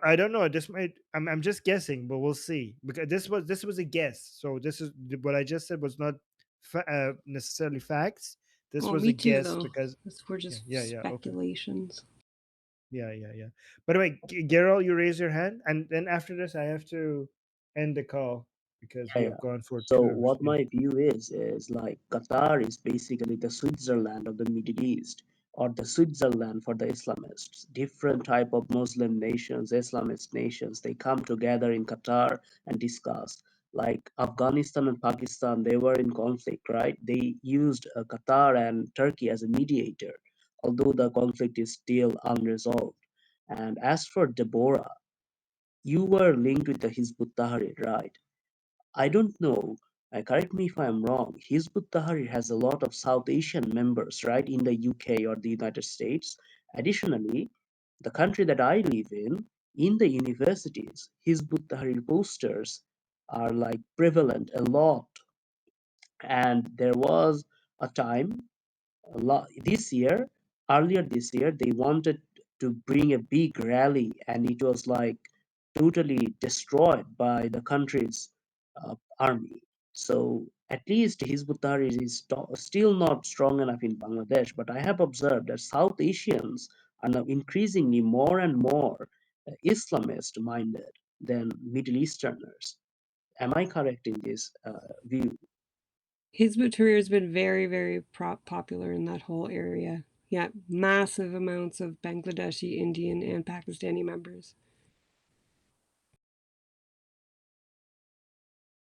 I don't know. This might. I'm just guessing, but we'll see. Because this was a guess. So this is what I just said was not necessarily facts. This was me a too, guess, though. because We're just Okay. speculations. Yeah. By the way, Gerald, you raise your hand, and then after this, I have to end the call because Yeah, we yeah. have gone for So tours. what Yeah. my view is like Qatar is basically the Switzerland of the Middle East, or the Switzerland for the Islamists. Different type of Muslim nations, Islamist nations, they come together in Qatar and discuss. Like Afghanistan and Pakistan, they were in conflict, right? They used Qatar and Turkey as a mediator, although the conflict is still unresolved. And as for Deborah, you were linked with the Hizb ut-Tahrir, right? I don't know, correct me if I'm wrong, Hizb ut-Tahrir has a lot of South Asian members, right, in the UK or the United States. Additionally, the country that I live in the universities, Hizb ut-Tahrir posters are like prevalent a lot. And there was a time this year, earlier this year, they wanted to bring a big rally, and it was like totally destroyed by the country's army. So at least Hizb ut-Tahrir is still not strong enough in Bangladesh, but I have observed that South Asians are now increasingly more and more Islamist minded than Middle Easterners. Am I correct in this view? Hizb ut-Tahrir has been very, very popular in that whole area. Yeah, massive amounts of Bangladeshi, Indian, and Pakistani members.